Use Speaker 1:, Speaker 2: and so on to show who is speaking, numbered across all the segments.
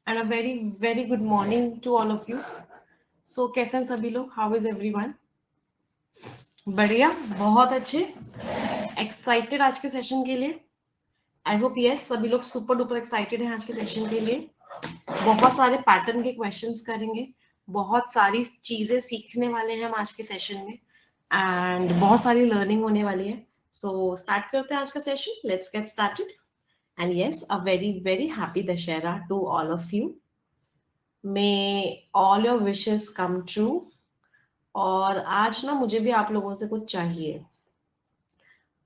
Speaker 1: and a very good morning to all of you. So कैसे हैं सभी लोग? How is everyone? बढ़िया, बहुत अच्छे, एक्साइटेड आज के सेशन के लिए. आई होप यस सभी लोग सुपर डुपर एक्साइटेड हैं आज के सेशन के लिए. बहुत सारे पैटर्न के क्वेश्चंस करेंगे, बहुत सारी चीजें सीखने वाले हैं हम आज के सेशन में एंड बहुत सारी लर्निंग होने वाली है. सो स्टार्ट करते हैं आज का session. Let's get started. And yes, a very happy Dussehra to all of you. May all your wishes come true. और आज ना मुझे भी आप लोगों से कुछ चाहिए.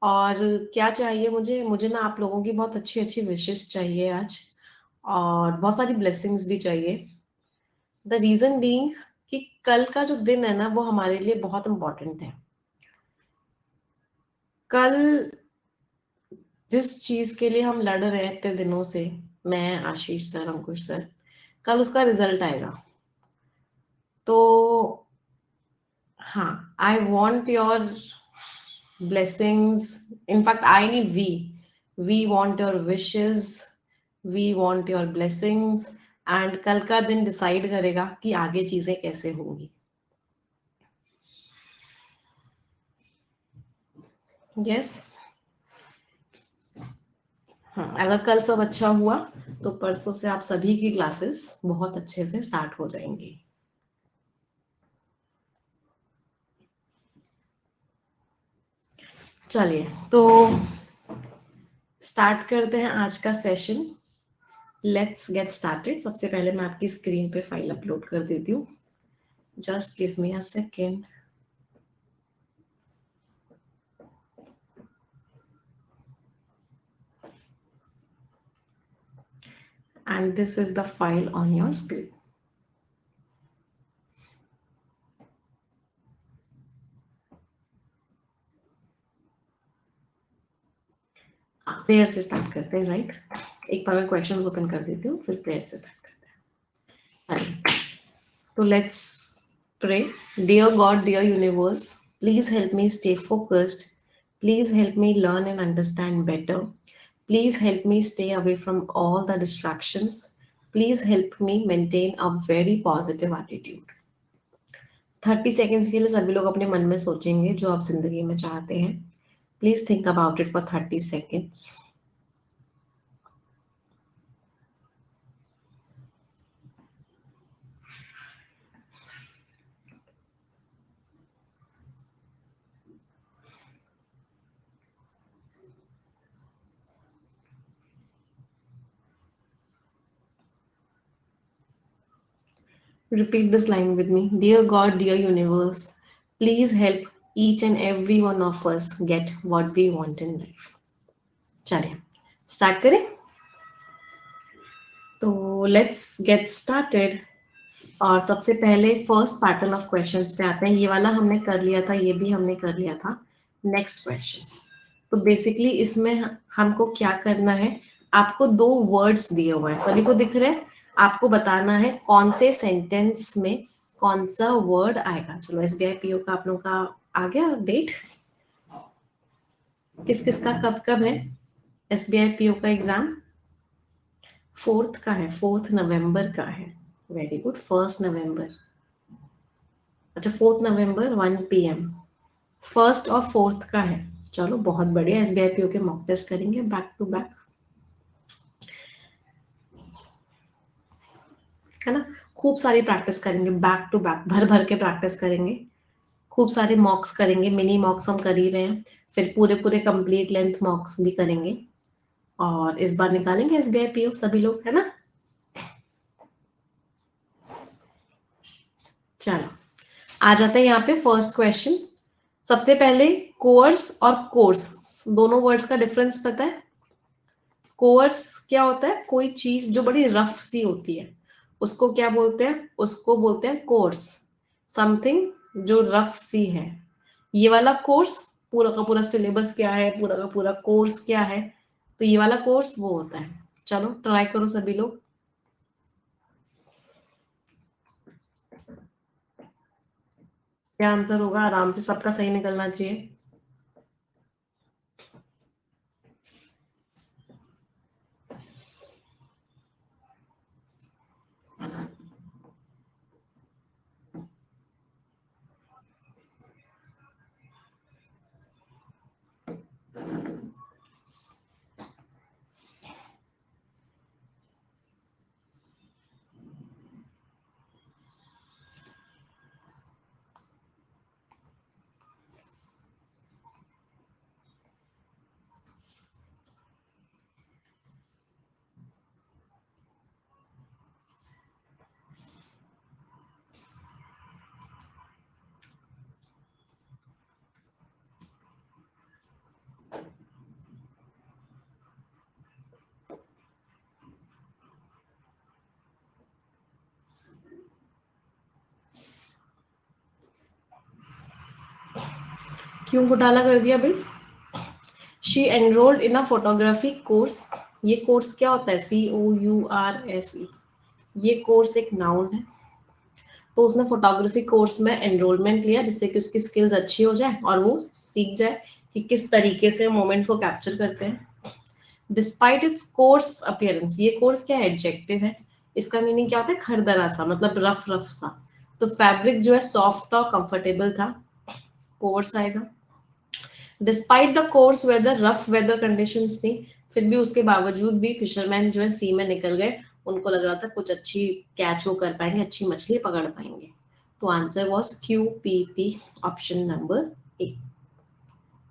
Speaker 1: और क्या चाहिए मुझे ना आप लोगों की बहुत अच्छी अच्छी विशेस चाहिए आज, और बहुत सारी ब्लेसिंग्स भी चाहिए. द रीजन बीइंग कि कल का जो दिन है ना वो हमारे लिए बहुत इम्पोर्टेंट है. कल जिस चीज के लिए हम लड़ रहे हैं इतने दिनों से, मैं, आशीष सर, अंकुश सर, कल उसका रिजल्ट आएगा. तो हाँ, I want your blessings. In fact, I need we want your wishes, we want your blessings. And कल का दिन डिसाइड करेगा कि आगे चीजें कैसे होंगी. यस, हाँ, अगर कल सब अच्छा हुआ तो परसों से आप सभी की क्लासेस बहुत अच्छे से स्टार्ट हो जाएंगी. चलिए तो स्टार्ट करते हैं आज का सेशन. Let's get started. सबसे पहले मैं आपकी स्क्रीन पे फाइल अपलोड कर देती हूँ. Just give me a second. And this is the file on your screen. Prayer से स्टार्ट करते हैं, राइट? एक बार मैं क्वेश्चंस ओपन कर देती हूँ, फिर प्रेयर से स्टार्ट करते हैं. तो let's pray. Dear God, dear universe, please help me stay focused. Please help me learn and understand better. Please help me stay away from all the distractions. Please help me maintain a very positive attitude. 30 seconds के लिए सभी लोग अपने मन में सोचेंगे जो आप जिंदगी में चाहते हैं. Please think about it for 30 seconds. Repeat this line with me. Dear God, dear universe, please help each and every one of us get what we want in life. चलिए स्टार्ट करें. तो लेट्स गेट स्टार्टेड. और सबसे पहले first pattern of questions पे आते हैं. ये वाला हमने कर लिया था, ये भी हमने कर लिया था. Next question. तो बेसिकली इसमें हमको क्या करना है, आपको दो वर्ड्स दिए हुए हैं, सभी को दिख रहे हैं. आपको बताना है कौन से सेंटेंस में कौन सा वर्ड आएगा. चलो, SBI PO का आप लोगों का आ गया डेट. किस किस का कब कब है SBI PO का एग्जाम? 4th का है, 4th नवंबर का है. Very good. 1st नवंबर. अच्छा, 4th नवंबर 1 PM. 1st और 4th का है. चलो बहुत बढ़िया. SBI PO के मॉक टेस्ट करेंगे बैक टू बैक, है ना. खूब सारी प्रैक्टिस करेंगे, बैक टू बैक भर भर के प्रैक्टिस करेंगे. खूब सारे मॉक्स करेंगे. मिनी मॉक्स हम कर ही रहे हैं, फिर पूरे पूरे कंप्लीट लेंथ मॉक्स भी करेंगे. और इस बार निकालेंगे SBI PO सभी लोग, है ना. चलो आ जाते हैं यहाँ पे फर्स्ट क्वेश्चन. सबसे पहले कोर्स और कोर्स दोनों वर्ड्स का डिफरेंस पता है? कोर्स क्या होता है? कोई चीज जो बड़ी रफ सी होती है उसको क्या बोलते हैं? उसको बोलते हैं कोर्स. समथिंग जो रफ सी है. ये वाला कोर्स, पूरा का पूरा सिलेबस क्या है, पूरा का पूरा कोर्स क्या है, तो ये वाला कोर्स वो होता है. चलो ट्राई करो सभी लोग. क्या आंसर होगा? आराम से सबका सही निकलना चाहिए. क्यों घोटाला कर दिया भाई? She enrolled in a photography course. ये कोर्स क्या होता है? COURSE। ये कोर्स एक नाउन है। तो उसने फोटोग्राफी कोर्स में एनरोलमेंट लिया जिससे कि उसकी स्किल्स अच्छी हो जाए और वो सीख जाए कि किस तरीके से मोमेंट्स को कैप्चर करते हैं। Despite its course appearance. ये कोर्स क्या है? एडजेक्टिव है। इसका मीनिंग क्या होता है? खरदरा सा, मतलब रफ रफ सा। तो फैब्रिक जो है सॉफ्ट था और कंफर्टेबल था, कोर्स आएगा। Despite the coarse weather, rough weather conditions थी, फिर भी उसके बावजूद भी फिशरमैन जो है सी में निकल गए। उनको लग रहा था कुछ अच्छी कैच वो कर पाएंगे, अच्छी मछली पकड़ पाएंगे। तो answer was QPP, option number A.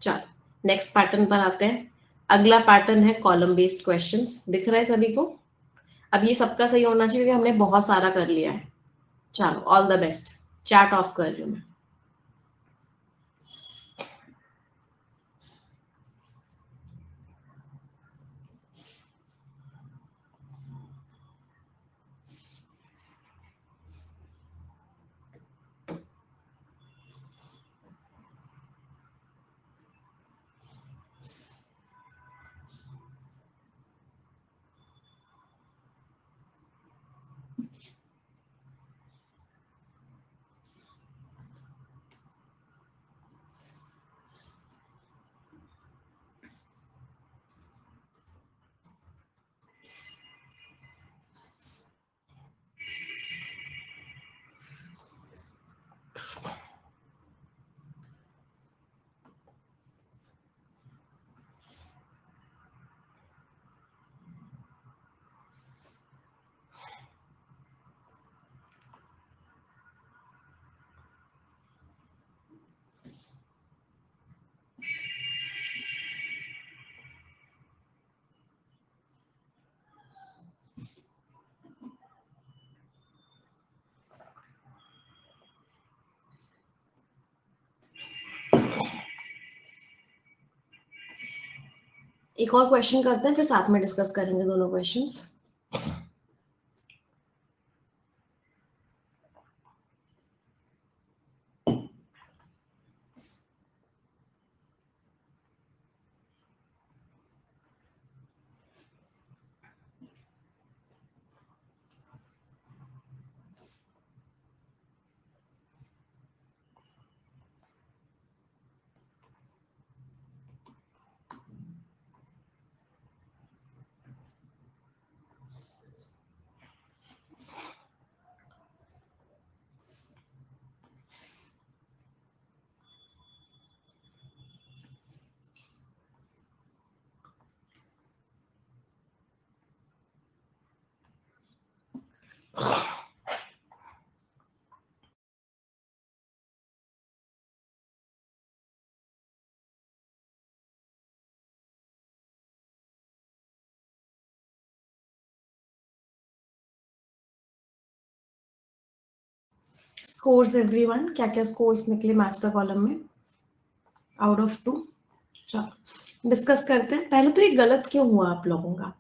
Speaker 1: चलो नेक्स्ट पैटर्न पर आते हैं। अगला पैटर्न है कॉलम बेस्ड क्वेश्चंस। दिख रहा है सभी को? अब ये सबका सही होना चाहिए क्योंकि हमने बहुत सारा कर लिया है। चलो all the best. Chat off कर रही हूँ मैं। एक और क्वेश्चन करते हैं फिर साथ में डिस्कस करेंगे दोनों क्वेश्चंस। स्कोर्स एवरीवन, क्या क्या स्कोर्स निकले मैच द कॉलम में आउट ऑफ 2? चलो डिस्कस करते हैं। पहले तो ये गलत क्यों हुआ आप लोगों का?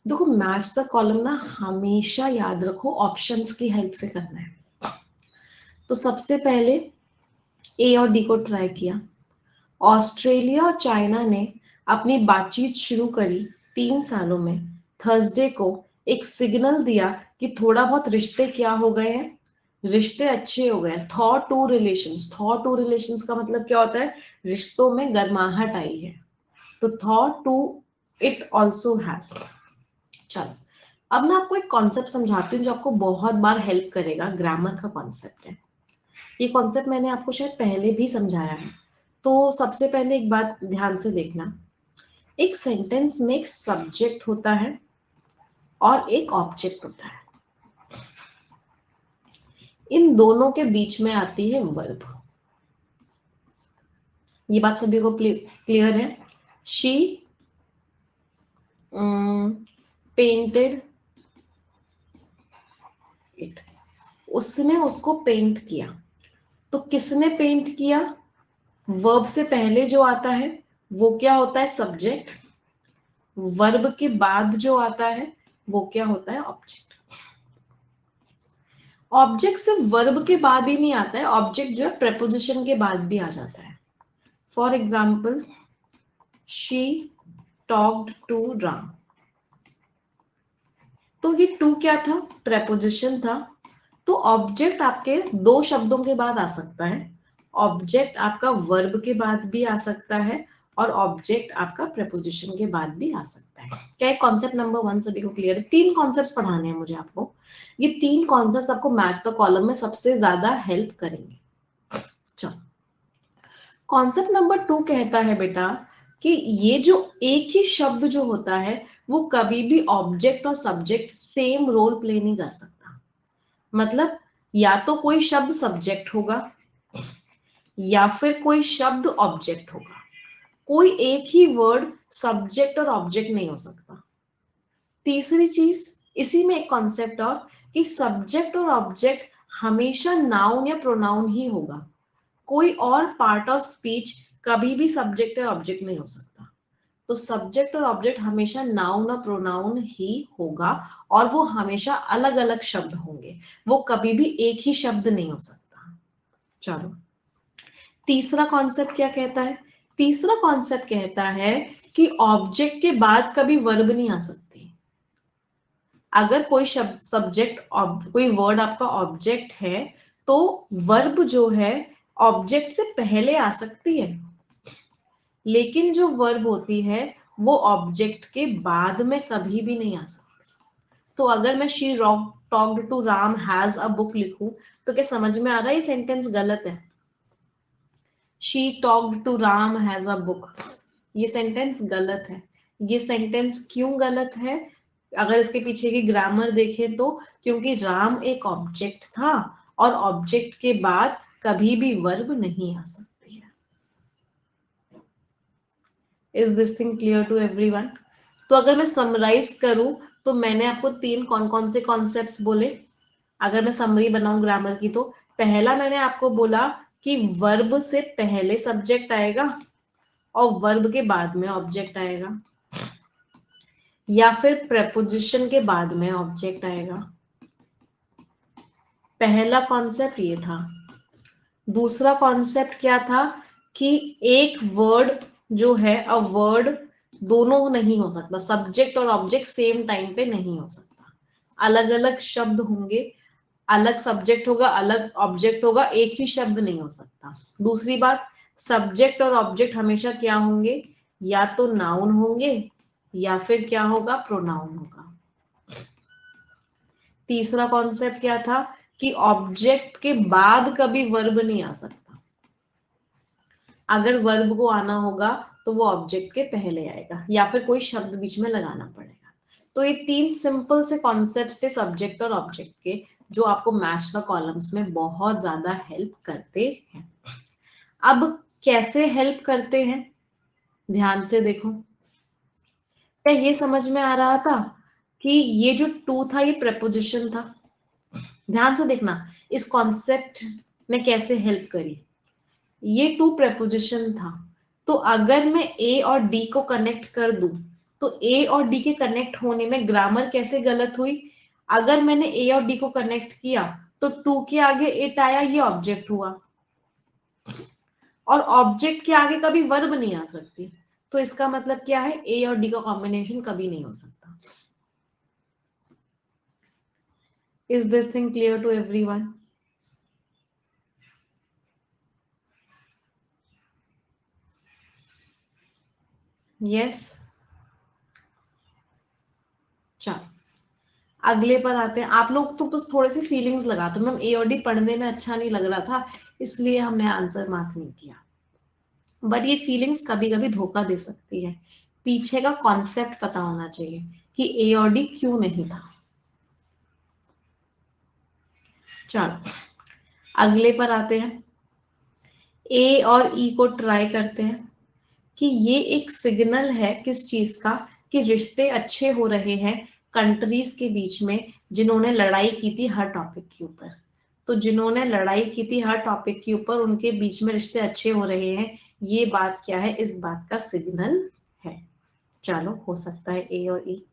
Speaker 1: देखो मैच द कॉलम ना हमेशा याद रखो ऑप्शंस की हेल्प से करना है। तो सबसे पहले ए और डी को ट्राई किया। ऑस्ट्रेलिया और चाइना ने अपनी बातचीत शुरू करी 3 सालों में। थर्सडे को एक सिग्नल दिया कि थोड़ा बहुत रिश्ते क्या हो गए हैं? रिश्ते अच्छे हो गए। Thaw to relations, thaw to relations का मतलब क्या होता है? रिश्तों में गर्माहट आई है। तो thaw to it also has. चलो अब मैं आपको एक कॉन्सेप्ट समझाती हूँ जो आपको बहुत बार हेल्प करेगा। ग्रामर का कॉन्सेप्ट है ये। कॉन्सेप्ट मैंने आपको शायद पहले भी समझाया है। तो सबसे पहले एक बात ध्यान से देखना। एक सेंटेंस में एक सब्जेक्ट होता है और एक ऑब्जेक्ट होता है। इन दोनों के बीच में आती है वर्ब। ये बात सभी को क्लियर है? She painted it. उसने उसको पेंट किया। तो किसने पेंट किया? वर्ब से पहले जो आता है वो क्या होता है? सब्जेक्ट। वर्ब के बाद जो आता है वो क्या होता है? ऑब्जेक्ट। ऑब्जेक्ट सिर्फ वर्ब के बाद ही नहीं आता है, ऑब्जेक्ट जो है प्रेपोजिशन के बाद भी आ जाता है। For example she talked to Ram, तो ये टू क्या था? प्रेपोजिशन था। तो ऑब्जेक्ट आपके दो शब्दों के बाद आ सकता है, ऑब्जेक्ट आपका वर्ब के बाद भी आ सकता है, और ऑब्जेक्ट आपका प्रेपोजिशन के बाद भी आ सकता है। क्या कॉन्सेप्ट नंबर 1 सभी को क्लियर है? 3 कॉन्सेप्ट्स पढ़ाने हैं मुझे आपको। ये 3 कॉन्सेप्ट्स आपको मैच द कॉलम में सबसे ज्यादा हेल्प करेंगे। चलो, कॉन्सेप्ट नंबर 2 कहता है बेटा कि ये जो एक ही शब्द जो होता है वो कभी भी ऑब्जेक्ट और सब्जेक्ट सेम रोल प्ले नहीं कर सकता। मतलब या तो कोई शब्द सब्जेक्ट होगा या फिर कोई शब्द ऑब्जेक्ट होगा। कोई एक ही वर्ड सब्जेक्ट और ऑब्जेक्ट नहीं हो सकता। तीसरी चीज इसी में एक कॉन्सेप्ट और, कि सब्जेक्ट और ऑब्जेक्ट हमेशा नाउन या प्रोनाउन ही होगा। कोई और पार्ट ऑफ स्पीच कभी भी सब्जेक्ट और ऑब्जेक्ट नहीं हो सकता। तो सब्जेक्ट और ऑब्जेक्ट हमेशा नाउन और प्रोनाउन ही होगा, और वो हमेशा अलग अलग शब्द होंगे, वो कभी भी एक ही शब्द नहीं हो सकता। चलो, तीसरा कॉन्सेप्ट क्या कहता है? तीसरा कॉन्सेप्ट कहता है कि ऑब्जेक्ट के बाद कभी वर्ब नहीं आ सकती। अगर कोई शब्द सब्जेक्ट, कोई वर्ड आपका ऑब्जेक्ट है, तो वर्ब जो है ऑब्जेक्ट से पहले आ सकती है, लेकिन जो वर्ब होती है वो ऑब्जेक्ट के बाद में कभी भी नहीं आ सकती। तो अगर मैं she talked to Ram has a book लिखूं, तो क्या समझ में आ रहा है ये सेंटेंस गलत है? She talked to Ram has a book, ये सेंटेंस गलत है। ये सेंटेंस क्यों गलत है? अगर इसके पीछे की ग्रामर देखें तो क्योंकि राम एक ऑब्जेक्ट था, और ऑब्जेक्ट के बाद कभी भी वर्ब नहीं आ सकती है। Is this thing clear to everyone? तो अगर मैं समराइज करूं तो मैंने आपको 3 कौन कौन से कॉन्सेप्ट्स बोले। अगर मैं समरी बनाऊं ग्रामर की, तो पहला मैंने आपको बोला कि वर्ब से पहले सब्जेक्ट आएगा और वर्ब के बाद में ऑब्जेक्ट आएगा, या फिर प्रेपोजिशन के बाद में ऑब्जेक्ट आएगा। पहला कॉन्सेप्ट ये था। दूसरा कॉन्सेप्ट क्या था? कि एक वर्ड जो है, अ वर्ड दोनों नहीं हो सकता, सब्जेक्ट और ऑब्जेक्ट सेम टाइम पे नहीं हो सकता। अलग अलग शब्द होंगे, अलग सब्जेक्ट होगा, अलग ऑब्जेक्ट होगा, एक ही शब्द नहीं हो सकता। दूसरी बात, सब्जेक्ट और ऑब्जेक्ट हमेशा क्या होंगे? या तो नाउन होंगे या फिर क्या होगा? प्रोनाउन होगा। तीसरा कॉन्सेप्ट क्या था? कि ऑब्जेक्ट के बाद कभी वर्ब नहीं आ सकता। अगर वर्ब को आना होगा तो वो ऑब्जेक्ट के पहले आएगा, या फिर कोई शब्द बीच में लगाना पड़ेगा। तो ये 3 सिंपल से कॉन्सेप्ट्स थे सब्जेक्ट और ऑब्जेक्ट के, जो आपको मैच द कॉलम्स में बहुत ज्यादा हेल्प करते हैं। अब कैसे हेल्प करते हैं, ध्यान से देखो। क्या ये समझ में आ रहा था कि ये जो टू था ये प्रेपोजिशन था? ध्यान से देखना इस कॉन्सेप्ट ने कैसे हेल्प करी। ये टू प्रेपोजिशन था, तो अगर मैं ए और डी को कनेक्ट कर दूं, तो ए और डी के कनेक्ट होने में ग्रामर कैसे गलत हुई? अगर मैंने ए और डी को कनेक्ट किया तो टू के आगे इट आया, ये ऑब्जेक्ट हुआ, और ऑब्जेक्ट के आगे कभी वर्ब नहीं आ सकती। तो इसका मतलब क्या है? ए और डी का कॉम्बिनेशन कभी नहीं हो सकता। Is this thing clear to everyone? Yes. चलो, अगले पर आते हैं। आप लोग तो बस थोड़े से फीलिंग्स लगाते हो, मैम ए और डी पढ़ने में अच्छा नहीं लग रहा था इसलिए हमने आंसर मार्क नहीं किया, बट ये फीलिंग्स कभी कभी धोखा दे सकती है। पीछे का कॉन्सेप्ट पता होना चाहिए कि ए और डी क्यों नहीं था। चलो, अगले पर आते हैं। ए और ई को ट्राई करते हैं कि ये एक सिग्नल है किस चीज का, कि रिश्ते अच्छे हो रहे हैं कंट्रीज के बीच में जिन्होंने लड़ाई की थी हर टॉपिक के ऊपर। तो जिन्होंने लड़ाई की थी हर टॉपिक के ऊपर उनके बीच में रिश्ते अच्छे हो रहे हैं, ये बात क्या है? इस बात का सिग्नल है। चलो, हो सकता है ए और ई।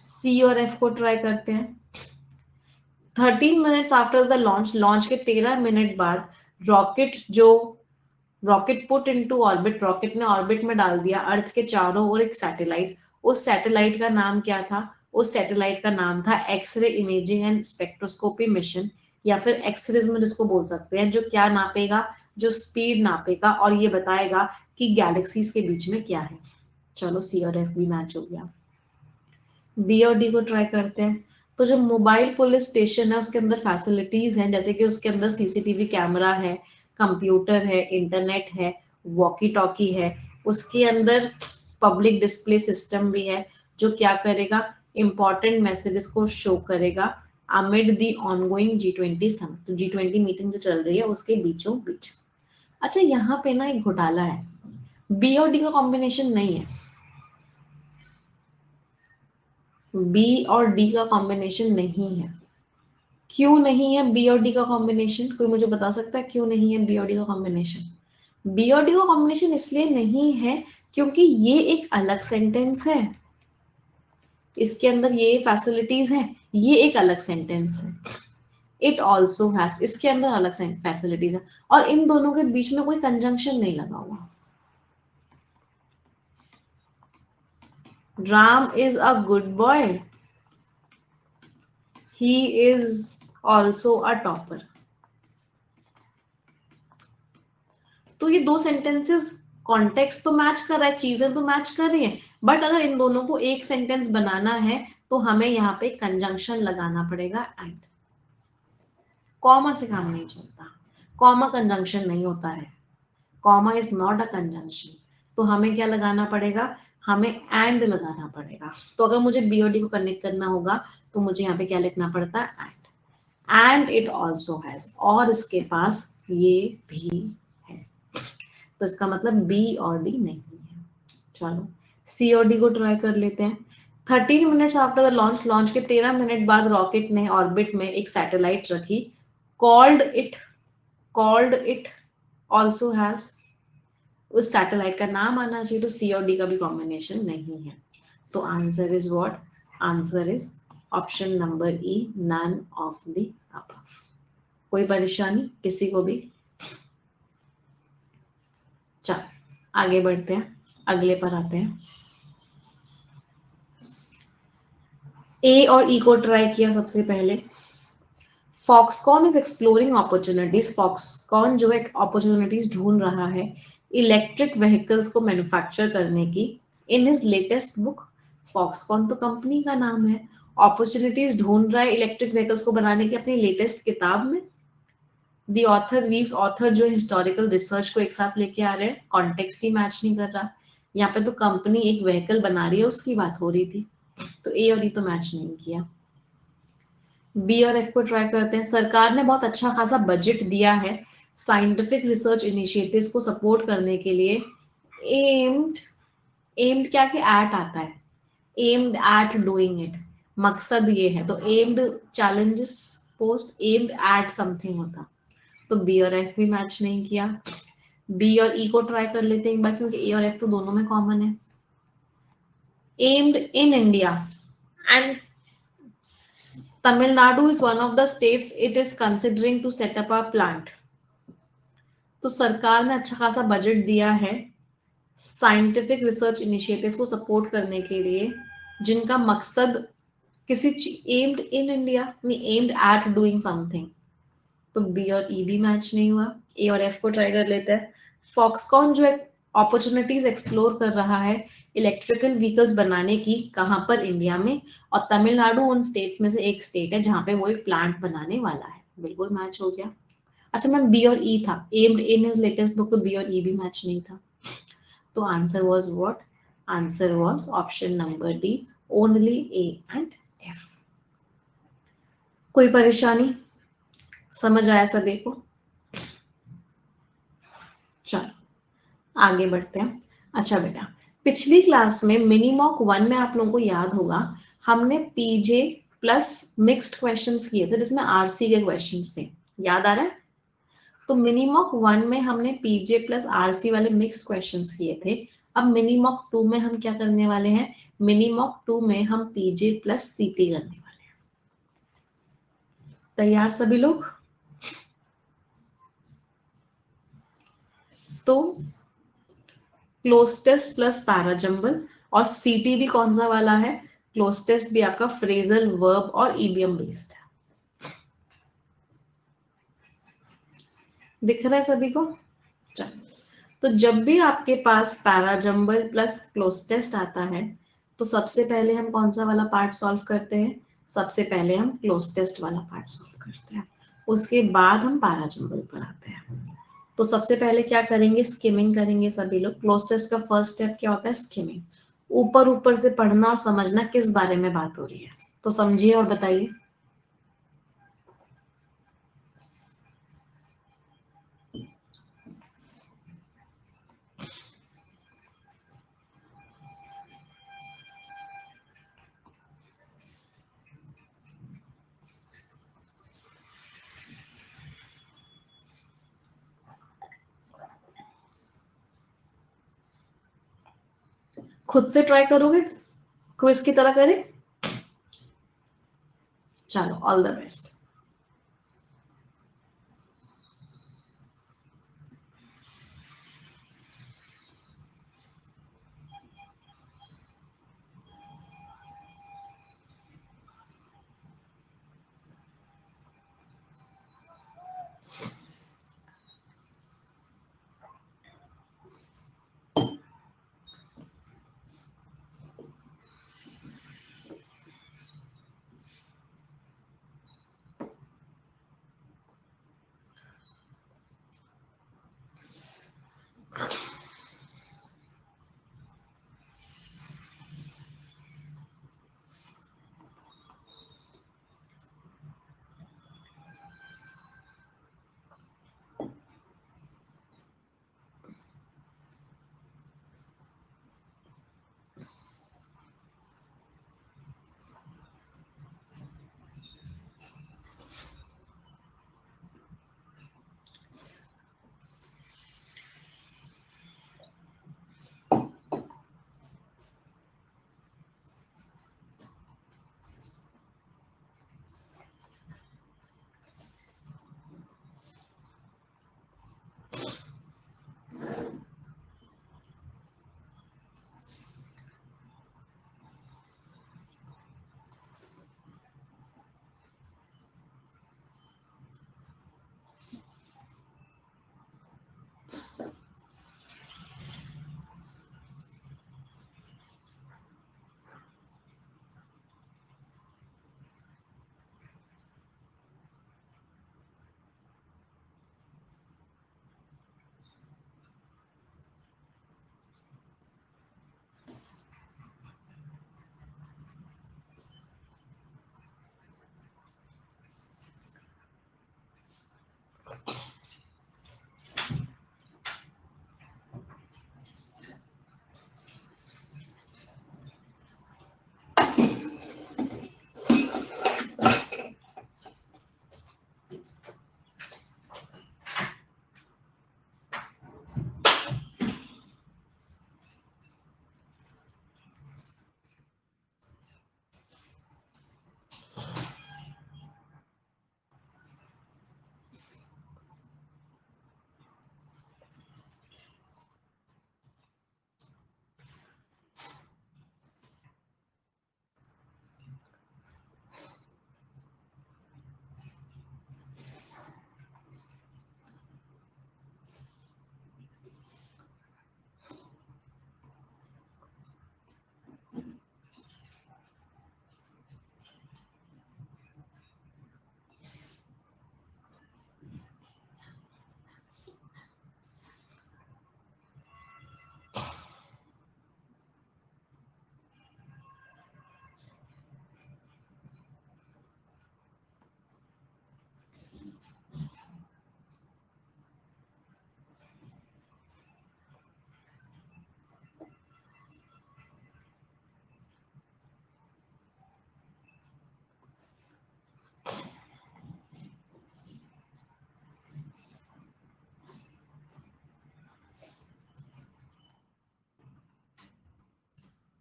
Speaker 1: सी और एफ को ट्राई करते हैं। 13 minutes after the launch, launch के 13 मिनट बाद रॉकेट जो rocket put into orbit, rocket ने ऑर्बिट में डाल दिया अर्थ के चारों ओर एक सैटेलाइट। उस सैटेलाइट का नाम क्या था? उस सैटेलाइट का नाम था x-ray imaging and spectroscopy mission, या फिर एक्सरेज में जिसको बोल सकते हैं, जो क्या नापेगा? जो स्पीड नापेगा और ये बताएगा कि गैलेक्सीज के बीच में क्या है। चलो सी और एफ भी मैच हो गया। बी और डी को ट्राई करते हैं। तो जो मोबाइल पुलिस स्टेशन है उसके अंदर फैसिलिटीज हैं, जैसे कि उसके अंदर सीसीटीवी कैमरा है, कंप्यूटर है, इंटरनेट है, वॉकी टॉकी है। उसके अंदर पब्लिक डिस्प्ले सिस्टम भी है जो क्या करेगा? इंपॉर्टेंट मैसेजेस को शो करेगा अमिड दी ऑनगोइंग G20 समिट। तो G20 मीटिंग जो चल रही है उसके बीचों बीच। अच्छा, यहाँ पे ना एक घोटाला है, बी और डी का कॉम्बिनेशन नहीं है। बी और डी का कॉम्बिनेशन नहीं है। क्यों नहीं है बी और डी का कॉम्बिनेशन? कोई मुझे बता सकता है क्यों नहीं है बी और डी का कॉम्बिनेशन? बी और डी का कॉम्बिनेशन इसलिए नहीं है क्योंकि ये एक अलग सेंटेंस है, इसके अंदर ये फैसिलिटीज है, ये एक अलग सेंटेंस है। इट ऑल्सो हैज, इसके अंदर अलग फैसिलिटीज है, और इन दोनों के बीच में कोई कंजंक्शन नहीं लगा हुआ। Ram is a good boy, he is also a topper. तो ये दो सेंटेंसेस कॉन्टेक्स्ट तो मैच कर रहा है, चीजें तो मैच कर रही हैं, बट अगर इन दोनों को एक सेंटेंस बनाना है तो हमें यहाँ पे कंजंक्शन लगाना पड़ेगा एंड। कॉमा से काम नहीं चलता, कॉमा कंजंक्शन नहीं होता है, comma is not a conjunction. तो हमें क्या लगाना पड़ेगा? हमें एंड लगाना पड़ेगा। तो अगर मुझे बी और डी को कनेक्ट करना होगा तो मुझे यहाँ पे क्या लिखना पड़ता है? एंड इट ऑल्सो हैज, और इसके पास ये भी है। तो इसका मतलब बी और डी नहीं है। चलो सी और डी को ट्राई कर लेते हैं। 13 minutes after the launch, launch के 13 मिनट बाद रॉकेट ने ऑर्बिट में एक सैटेलाइट रखी। Called it, called it also has, उस सैटेलाइट का नाम आना चाहिए। तो सी और डी का भी कॉम्बिनेशन नहीं है। तो answer is what? Answer is option number E, none of the above. कोई परेशानी किसी को भी? चल आगे बढ़ते हैं, अगले पर आते हैं। ए और ई को ट्राई किया सबसे पहले। Foxconn is exploring opportunities, Foxconn जो है अपॉर्चुनिटीज ढूंढ रहा है इलेक्ट्रिक व्हीकल्स को मैन्युफैक्चर करने की। In his latest book, Foxconn तो कंपनी का नाम है, अपॉर्चुनिटीज ढूंढ रहा है इलेक्ट्रिक व्हीकल्स को बनाने की अपनी लेटेस्ट किताब में। दी ऑथर वीव्स, ऑथर जो हिस्टोरिकल रिसर्च को एक साथ लेके आ रहे हैं, कॉन्टेक्स्ट ही मैच नहीं कर रहा। यहाँ पे तो कंपनी एक व्हीकल बना रही है उसकी बात हो रही थी। तो ए और ई तो मैच नहीं किया। बी और एफ को ट्राई करते हैं। सरकार ने बहुत अच्छा खासा बजट दिया है साइंटिफिक रिसर्च इनिशिएटिव्स को सपोर्ट करने के लिए। एम्ड, एम्ड क्या के एट आता है, एम्ड एट डूइंग इट, मकसद ये है। तो aimed challenges post, aimed at something होता। तो बी और एफ भी मैच नहीं किया। बी और ई को ट्राई कर लेते हैं एक बार, क्योंकि ए और एफ तो दोनों में कॉमन है। Aimed in India and Tamil Nadu is one of the states it is considering to set up a plant. तो सरकार ने अच्छा खासा बजट दिया है साइंटिफिक रिसर्च इनिशिएटिव्स को सपोर्ट करने के लिए, जिनका मकसद किसी aimed in India aimed at doing something. तो बी और ई भी मैच नहीं हुआ। ए और एफ को ट्राई कर लेते हैं। फॉक्सकॉन जो है अपॉर्चुनिटीज एक्सप्लोर कर रहा है इलेक्ट्रिकल व्हीकल्स बनाने की, कहां पर? इंडिया में। और तमिलनाडु उन स्टेट्स में से एक स्टेट है जहां पे वो एक प्लांट बनाने वाला है। बिल्कुल मैच हो गया। अच्छा मैम, बी और ई था, aimed in his latest book, तो बी और ई भी मैच नहीं था। तो answer was what? Answer was option number D, only A and F. कोई परेशानी? समझ आया सभी को? चलो आगे बढ़ते हैं। अच्छा बेटा, पिछली क्लास में मिनी मॉक 1 में आप लोगों को याद होगा हमने पीजे प्लस मिक्स्ड क्वेश्चंस किए थे जिसमें आरसी के क्वेश्चंस थे, याद आ रहा है? तो मिनी मॉक 1 में हमने पीजे प्लस आरसी वाले मिक्स्ड क्वेश्चंस किए थे। अब मिनी मॉक 2 में हम क्या करने वाले हैं? मिनी मॉक 2 में हम पीजे प्लस सीटी करने वाले हैं। तैयार सभी लोग? तो क्लोज टेस्ट प्लस पैराजम्बल, और सीटी भी कौन सा वाला है, क्लोज टेस्ट भी आपका फ्रेजल, वर्ब और ईडियम बेस्ड है। दिख रहा है सभी को? चलो, तो जब भी आपके पास पैराजम्बल प्लस क्लोज टेस्ट आता है तो सबसे पहले हम कौन सा वाला पार्ट सॉल्व करते हैं, सबसे पहले हम क्लोज टेस्ट वाला पार्ट सॉल्व करते हैं, उसके बाद हम पैराजम्बल पर आते हैं। तो सबसे पहले क्या करेंगे, स्किमिंग करेंगे सभी लोग। क्लोज टेस्ट का फर्स्ट स्टेप क्या होता है, स्किमिंग। ऊपर ऊपर से पढ़ना और समझना किस बारे में बात हो रही है, तो समझिए और बताइए। खुद से ट्राई करोगे, क्विज की तरह करें? चलो, all the best.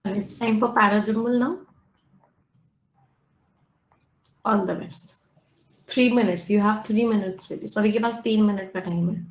Speaker 1: It's time for paradramal now. All the best. 3 minutes. You have 3 minutes with you. सभी के पास 3 मिनट का टाइम है.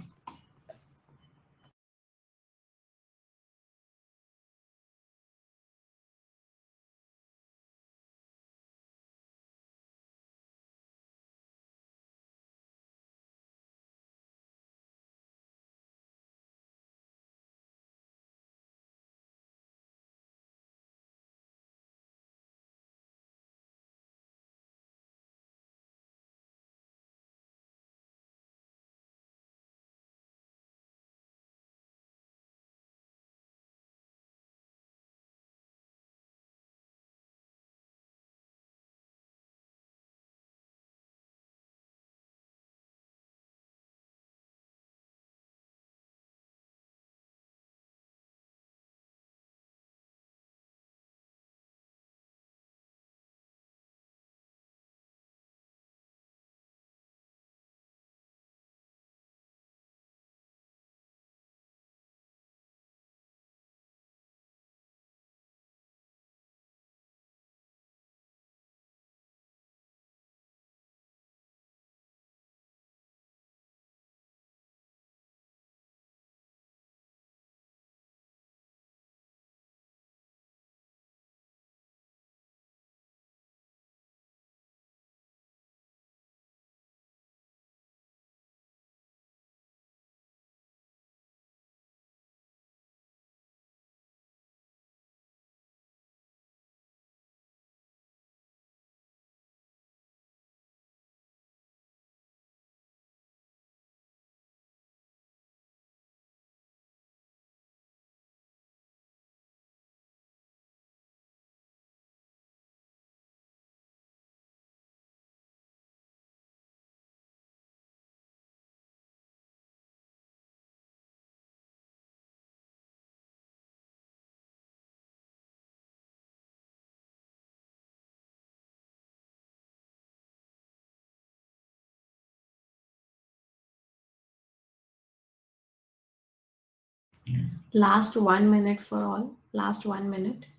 Speaker 1: Last 1 minute for all. Last 1 minute.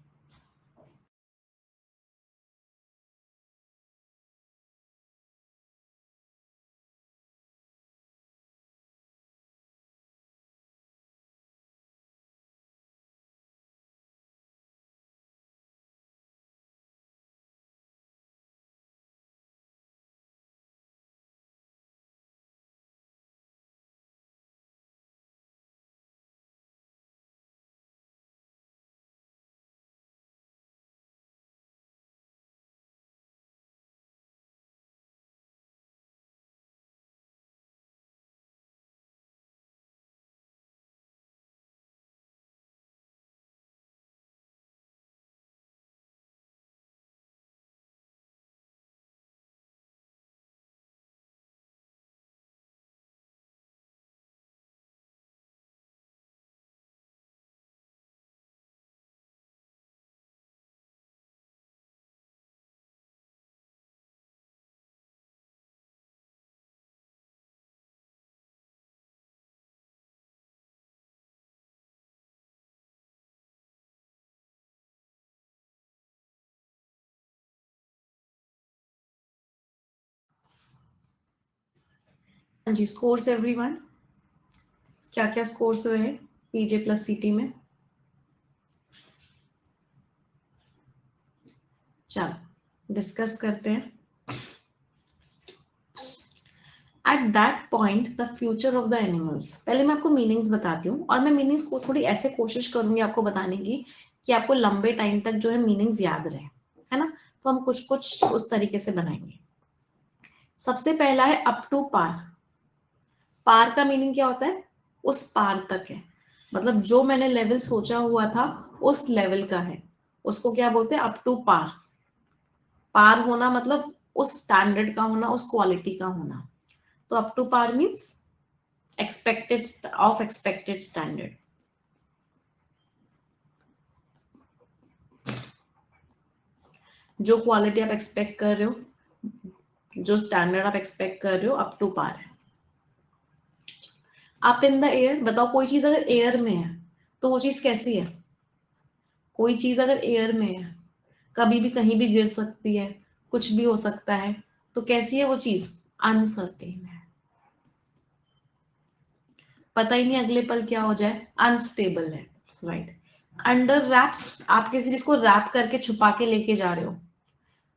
Speaker 1: जी स्कोर्स एवरीवन, क्या क्या स्कोर्स हुए हैं पीजे प्लस सीटी में? चलो डिस्कस करते हैं। At that point the future of the animals, पहले मैं आपको मीनिंग्स बताती हूँ और मैं मीनिंग्स को थोड़ी ऐसे कोशिश करूंगी आपको बताने की कि आपको लंबे टाइम तक जो है मीनिंग्स याद रहे, है ना? तो हम कुछ कुछ उस तरीके से बनाएंगे। सबसे पहला है अप टू पार। पार का मीनिंग क्या होता है? उस पार तक है, मतलब जो मैंने लेवल सोचा हुआ था उस लेवल का है, उसको क्या बोलते हैं? अप टू पार। पार होना मतलब उस स्टैंडर्ड का होना, उस क्वालिटी का होना। तो up to par means expected, of expected standard. जो क्वालिटी आप एक्सपेक्ट कर रहे हो, जो स्टैंडर्ड आप एक्सपेक्ट कर रहे हो, अप टू पार है। अप इन द एयर, बताओ कोई चीज अगर एयर में है तो वो चीज कैसी है? कोई चीज अगर एयर में है, कभी भी कहीं भी गिर सकती है, कुछ भी हो सकता है, तो कैसी है वो चीज? अनसर्टेन है, पता ही नहीं अगले पल क्या हो जाए, अनस्टेबल है, राइट। अंडर रैप्स, आप किसी चीज को रैप करके छुपा के लेके जा रहे हो।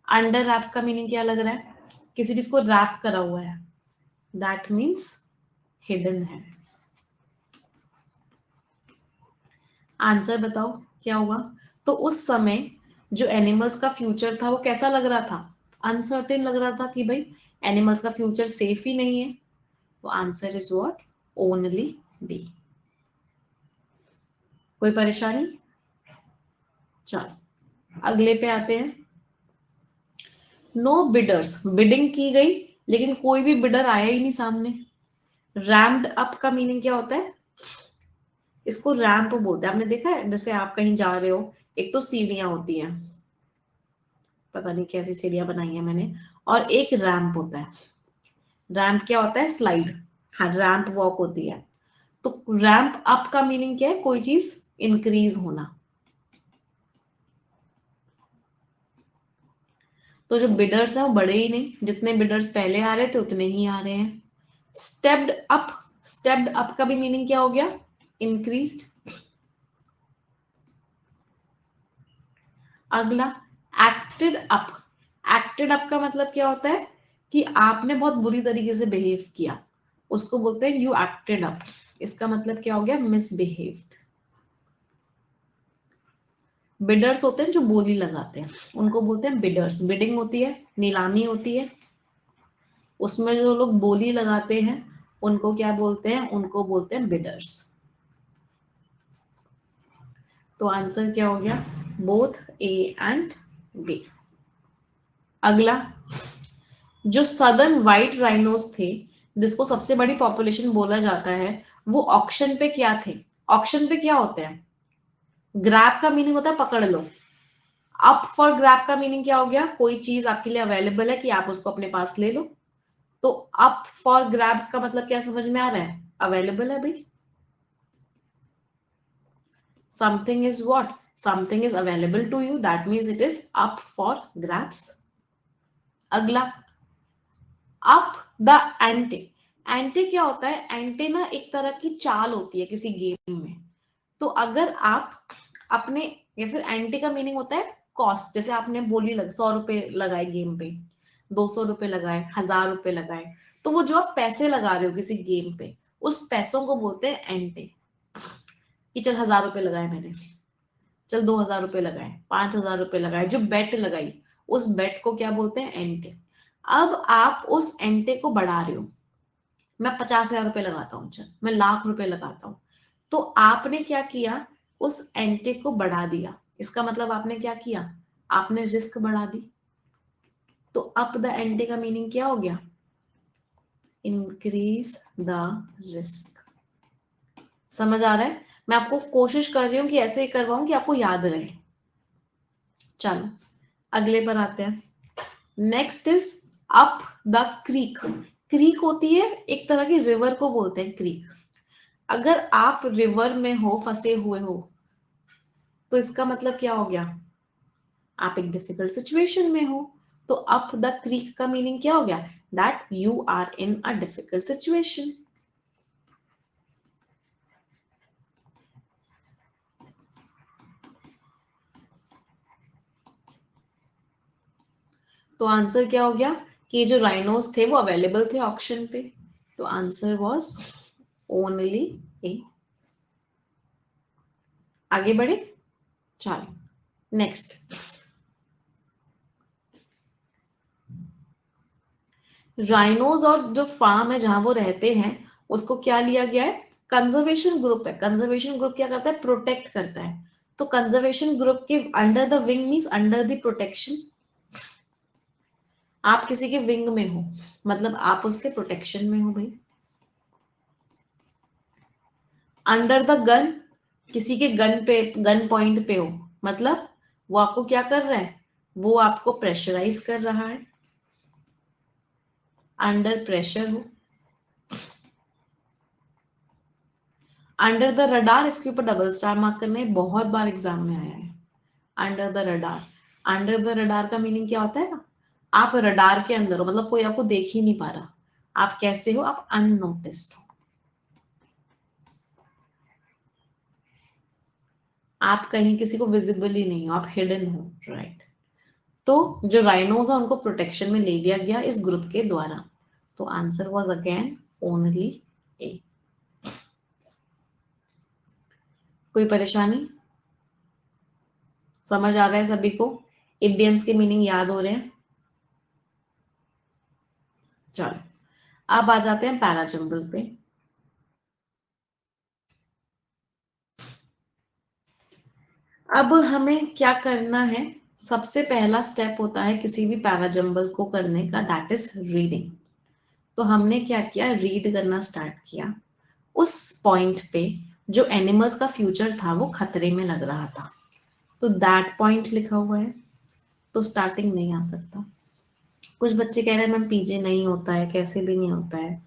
Speaker 1: अंडर रैप्स का मीनिंग क्या लग रहा है? किसी चीज को रैप करा हुआ है, दैट मीन्स हिडन है। आंसर बताओ क्या होगा? तो उस समय जो एनिमल्स का फ्यूचर था वो कैसा लग रहा था? अनसर्टेन लग रहा था कि भाई एनिमल्स का फ्यूचर सेफ ही नहीं है। तो answer is what? Only B. कोई परेशानी? चलो अगले पे आते हैं। नो बिडर्स, बिडिंग की गई लेकिन कोई भी बिडर आया ही नहीं सामने। रैम्ड अप का मीनिंग क्या होता है? इसको रैंप बोलते हैं। आपने देखा है जैसे आप कहीं जा रहे हो, एक तो सीढ़ियां होती हैं, पता नहीं कैसी सीढ़ियां बनाई है मैंने, और एक रैंप होता है। रैंप क्या होता है? स्लाइड। हाँ, रैंप वॉक होती है। तो रैंप अप का मीनिंग क्या है? कोई चीज इंक्रीज होना। तो जो बिडर्स है वो बड़े ही नहीं, जितने बिडर्स पहले आ रहे थे उतने ही आ रहे हैं। स्टेप्ड अप, स्टेप्ड अप का भी मीनिंग क्या हो गया? इंक्रीज्ड। अगला एक्टेड अप। एक्टेड अप का मतलब क्या होता है? कि आपने बहुत बुरी तरीके से बिहेव किया, उसको बोलते हैं यू एक्टेड अप। इसका मतलब क्या हो गया? मिसबिहेव्ड। बिडर्स होते हैं जो बोली लगाते हैं, उनको बोलते हैं बिडर्स। बिडिंग होती है, नीलामी होती है, उसमें जो लोग बोली लगाते हैं उनको क्या बोलते हैं? उनको बोलते हैं बिडर्स। तो आंसर क्या हो गया? Both A and B. अगला, जो सदर्न व्हाइट राइनोस थे, जिसको सबसे बड़ी पॉपुलेशन बोला जाता है, वो ऑक्शन पे क्या थे? ऑक्शन पे क्या होते हैं? ग्रैब का मीनिंग होता है पकड़ लो। अप फॉर ग्रैब का मीनिंग क्या हो गया? कोई चीज आपके लिए अवेलेबल है कि आप उसको अपने पास ले लो। तो अप फॉर ग्रैब्स का मतलब क्या समझ में आ रहा है? अवेलेबल है भाई। Something is what, something is available to you, that means it is up for grabs. अगला, अप द एंटे। एंटे क्या होता है? एंटे ना एक तरह की चाल होती है किसी गेम में। तो अगर आप अपने, या फिर एंटे का मीनिंग होता है कॉस्ट। जैसे आपने बोली 100 रुपए लगाए गेम पे, 200 रुपए लगाए, 1000 रुपए लगाए, तो वो जो आप पैसे लगा रहे हो किसी गेम पे, उस पैसों को बोलते हैं एंटे। कि चल 1000 रुपए लगाए मैंने, चल 2000 रुपए लगाए, 5000 रुपए लगाए, जो बेट लगाई, उस बेट को क्या बोलते हैं? एंटे। अब आप उस एंटे को बढ़ा रहे हो। मैं 50,000 रुपए लगाता हूँ, चल मैं 1,00,000 रुपए लगाता हूँ। तो आपने क्या किया? उस एंटे को बढ़ा दिया। इसका मतलब आपने क्या किया? आपने रिस्क बढ़ा दी। तो अप द एंटे का मीनिंग क्या हो गया? Increase the risk. समझ आ रहा है? मैं आपको कोशिश कर रही हूं कि ऐसे ही करवाऊं कि आपको याद रहे। चलो अगले पर आते हैं। Next is up the creek. Creek होती है एक तरह की रिवर को बोलते हैं क्रीक। अगर आप रिवर में हो, फंसे हुए हो, तो इसका मतलब क्या हो गया? आप एक डिफिकल्ट सिचुएशन में हो। तो अप द क्रीक का मीनिंग क्या हो गया? That you are in a difficult situation. तो आंसर क्या हो गया? कि जो राइनोस थे वो अवेलेबल थे ऑक्शन पे। तो आंसर वाज ओनली ए। आगे बढ़े, चलो नेक्स्ट। राइनोज और जो फार्म है जहां वो रहते हैं, उसको क्या लिया गया है? कंजर्वेशन ग्रुप है। कंजर्वेशन ग्रुप क्या करता है? प्रोटेक्ट करता है। तो कंजर्वेशन ग्रुप के under the wing means under the protection. आप किसी के विंग में हो, मतलब आप उसके प्रोटेक्शन में हो भाई। अंडर द गन, किसी के गन पे, गन पॉइंट पे हो, मतलब वो आपको क्या कर रहा है? वो आपको प्रेशराइज कर रहा है। अंडर प्रेशर हो। अंडर द रडार, इसके ऊपर डबल स्टार मार्क करना है, बहुत बार एग्जाम में आया है। Under the radar. Under the radar का मीनिंग क्या होता है? आप रडार के अंदर हो, मतलब कोई आपको देख ही नहीं पा रहा। आप कैसे हो? आप अननोटिस्ड हो। आप कहीं किसी को विजिबल ही नहीं हो, आप हिडन हो, राइट। तो जो राइनोज है उनको प्रोटेक्शन में ले लिया गया इस ग्रुप के द्वारा। तो आंसर वाज अगेन ओनली ए। कोई परेशानी? समझ आ रहा है सभी को? इडियम्स के मीनिंग याद हो रहे हैं? चलो अब आ जाते हैं पैराजंबल पे। अब हमें क्या करना है? सबसे पहला स्टेप होता है किसी भी पैराजंबल को करने का, दैट इज रीडिंग। तो हमने क्या किया? रीड करना स्टार्ट किया। उस पॉइंट पे जो एनिमल्स का फ्यूचर था वो खतरे में लग रहा था, तो दैट पॉइंट लिखा हुआ है, तो स्टार्टिंग नहीं आ सकता। कुछ बच्चे कह रहे हैं मैम पीजे नहीं होता है, कैसे भी नहीं होता है।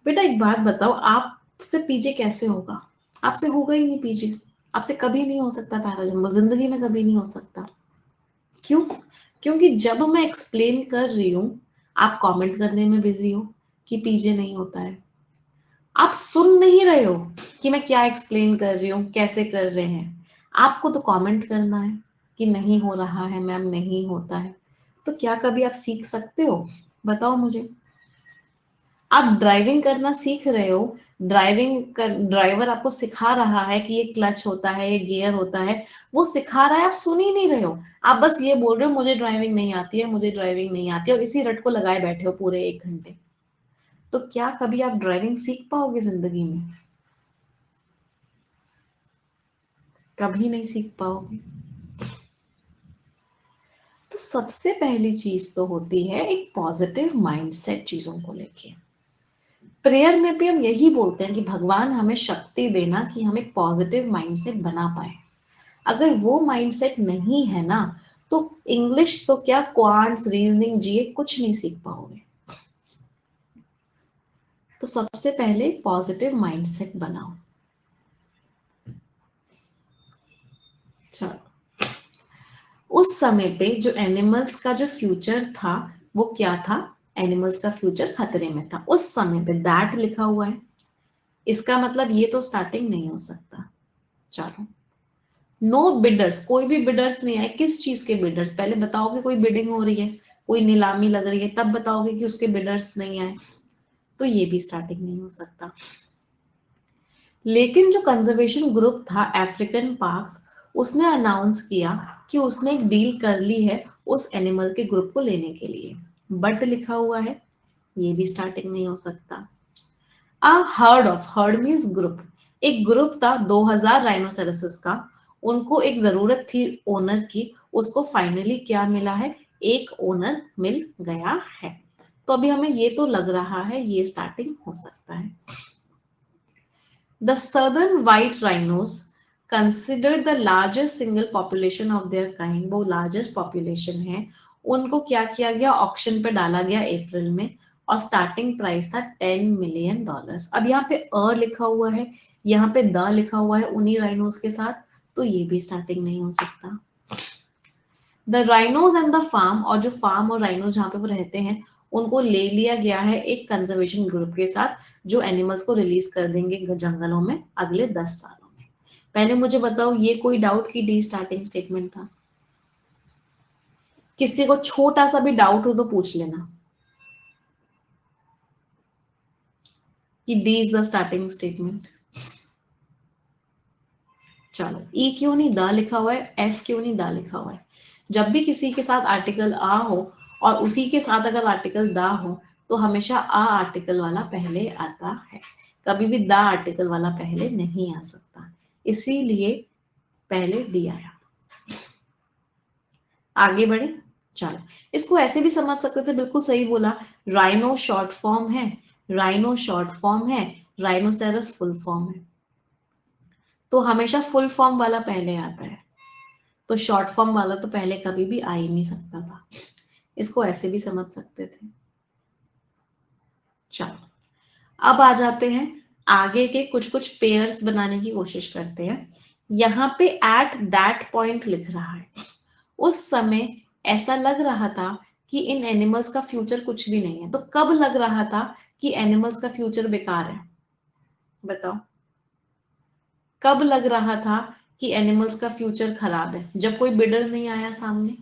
Speaker 1: बेटा एक बात बताओ, आपसे पीजे कैसे होगा? आपसे होगा ही नहीं पीजे। आपसे कभी नहीं हो सकता पैराजंबल, जिंदगी में कभी नहीं हो सकता। क्यों? क्योंकि जब मैं एक्सप्लेन कर रही हूं, आप कमेंट करने में बिजी हो कि पीजे नहीं होता है। आप सुन नहीं रहे हो कि मैं क्या एक्सप्लेन कर रही हूँ, कैसे कर रहे हैं। आपको तो कमेंट करना है कि नहीं हो रहा है मैम, नहीं होता है। तो क्या कभी आप सीख सकते हो? बताओ मुझे। आप ड्राइविंग करना सीख रहे हो, ड्राइविंग कर, ड्राइवर आपको सिखा रहा है कि ये क्लच होता है, ये गियर होता है, वो सिखा रहा है, आप सुन ही नहीं रहे हो। आप बस ये बोल रहे हो मुझे ड्राइविंग नहीं आती है, मुझे ड्राइविंग नहीं आती है, और इसी रट को लगाए बैठे हो पूरे 1 घंटे। तो क्या कभी आप ड्राइविंग सीख पाओगे जिंदगी में? कभी नहीं सीख पाओगे। तो सबसे पहली चीज तो होती है एक पॉजिटिव माइंडसेट चीजों को लेके। प्रेयर में भी हम यही बोलते हैं कि भगवान हमें शक्ति देना कि हम एक पॉजिटिव माइंडसेट बना पाए। अगर वो माइंडसेट नहीं है ना, तो इंग्लिश तो क्या, क्वांट्स, रीजनिंग, जीए कुछ नहीं सीख पाओगे। तो सबसे पहले पॉजिटिव माइंडसेट बनाओ। चलो, उस समय पे जो एनिमल्स का जो फ्यूचर था वो क्या था? एनिमल्स का फ्यूचर खतरे में था उस समय पे, दैट लिखा हुआ है। इसका मतलब ये तो स्टार्टिंग नहीं हो सकता। चलो, नो बिडर्स, कोई भी बिडर्स नहीं आए। किस चीज के बिडर्स? पहले बताओगे कोई बिडिंग हो रही है, कोई नीलामी लग रही है, तब बताओगे कि उसके बिडर्स नहीं आए, तो ये भी स्टार्टिंग नहीं हो सकता। लेकिन जो कंजर्वेशन ग्रुप था अफ्रीकन पार्क्स, उसने अनाउंस किया कि उसने एक डील कर ली है उस एनिमल के ग्रुप को लेने के लिए, बट लिखा हुआ है, ये भी स्टार्टिंग नहीं हो सकता। A herd of, heard means group, एक ग्रुप था 2000 राइनोसेरसेस का, उनको एक जरूरत थी ओनर की, उसको फाइनली क्या मिला है? एक ओनर मिल गया है। तो अभी हमें ये तो लग रहा है ये स्टार्टिंग हो सकता है। The southern white rhinos, considered the largest single population of their kind, वो largest population है, उनको क्या किया गया? ऑक्शन पे डाला गया अप्रैल में, और स्टार्टिंग प्राइस था $10 मिलियन। अब यहाँ पे लिखा हुआ है, यहाँ पे द लिखा हुआ है उन्हीं राइनोस के साथ, तो ये भी स्टार्टिंग नहीं हो सकता। The rhinos and the farm, और जो फार्म और राइनोज जहाँ पे वो रहते हैं, उनको ले लिया गया है एक कंजर्वेशन ग्रुप के साथ, जो एनिमल्स को रिलीज कर देंगे जंगलों में अगले 10 सालों में। पहले मुझे बताओ, ये कोई डाउट की डी स्टार्टिंग स्टेटमेंट था? किसी को छोटा सा भी डाउट हो तो पूछ लेना कि D is the starting statement. चलो, ई क्यों नहीं द लिखा हुआ है, एफ क्यों नहीं द लिखा हुआ है? जब भी किसी के साथ आर्टिकल आ हो और उसी के साथ अगर आर्टिकल दा हो, तो हमेशा आ आर्टिकल वाला पहले आता है, कभी भी दा आर्टिकल वाला पहले नहीं आ सकता, इसीलिए पहले डी आया। आगे बढ़े। चलो, इसको ऐसे भी समझ सकते थे, बिल्कुल सही बोला, राइनो शॉर्ट फॉर्म है, राइनो शॉर्ट फॉर्म है, राइनोसेरस फुल फॉर्म है, तो हमेशा फुल फॉर्म वाला पहले आता है, तो शॉर्ट फॉर्म वाला तो पहले कभी भी आ ही नहीं सकता था। इसको ऐसे भी समझ सकते थे। चलो, अब आ जाते हैं आगे के कुछ कुछ पेयर्स बनाने की कोशिश करते हैं। यहाँ पे एट दैट पॉइंट लिख रहा है, उस समय ऐसा लग रहा था कि इन एनिमल्स का फ्यूचर कुछ भी नहीं है। तो कब लग रहा था कि एनिमल्स का फ्यूचर बेकार है? बताओ, कब लग रहा था कि एनिमल्स का फ्यूचर खराब है? जब कोई बिडर नहीं आया सामने,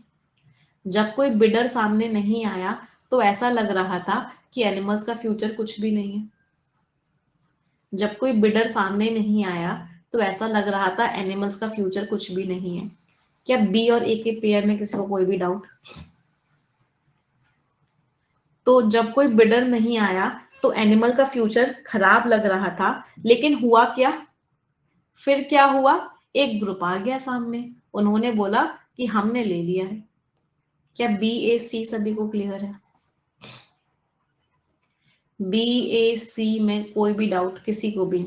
Speaker 1: जब कोई बिडर सामने नहीं आया, तो ऐसा लग रहा था कि एनिमल्स का फ्यूचर कुछ भी नहीं है। जब कोई बिडर सामने नहीं आया, तो ऐसा लग रहा था एनिमल्स का फ्यूचर कुछ भी नहीं है। क्या बी और ए के पेयर में किसी को कोई भी डाउट? तो जब कोई बिडर नहीं आया, तो एनिमल का फ्यूचर खराब लग रहा था, लेकिन हुआ क्या? फिर क्या हुआ? एक ग्रुप आ गया सामने, उन्होंने बोला कि हमने ले लिया है। क्या बी ए सी सभी को क्लियर है? बी ए सी में कोई भी डाउट किसी को भी?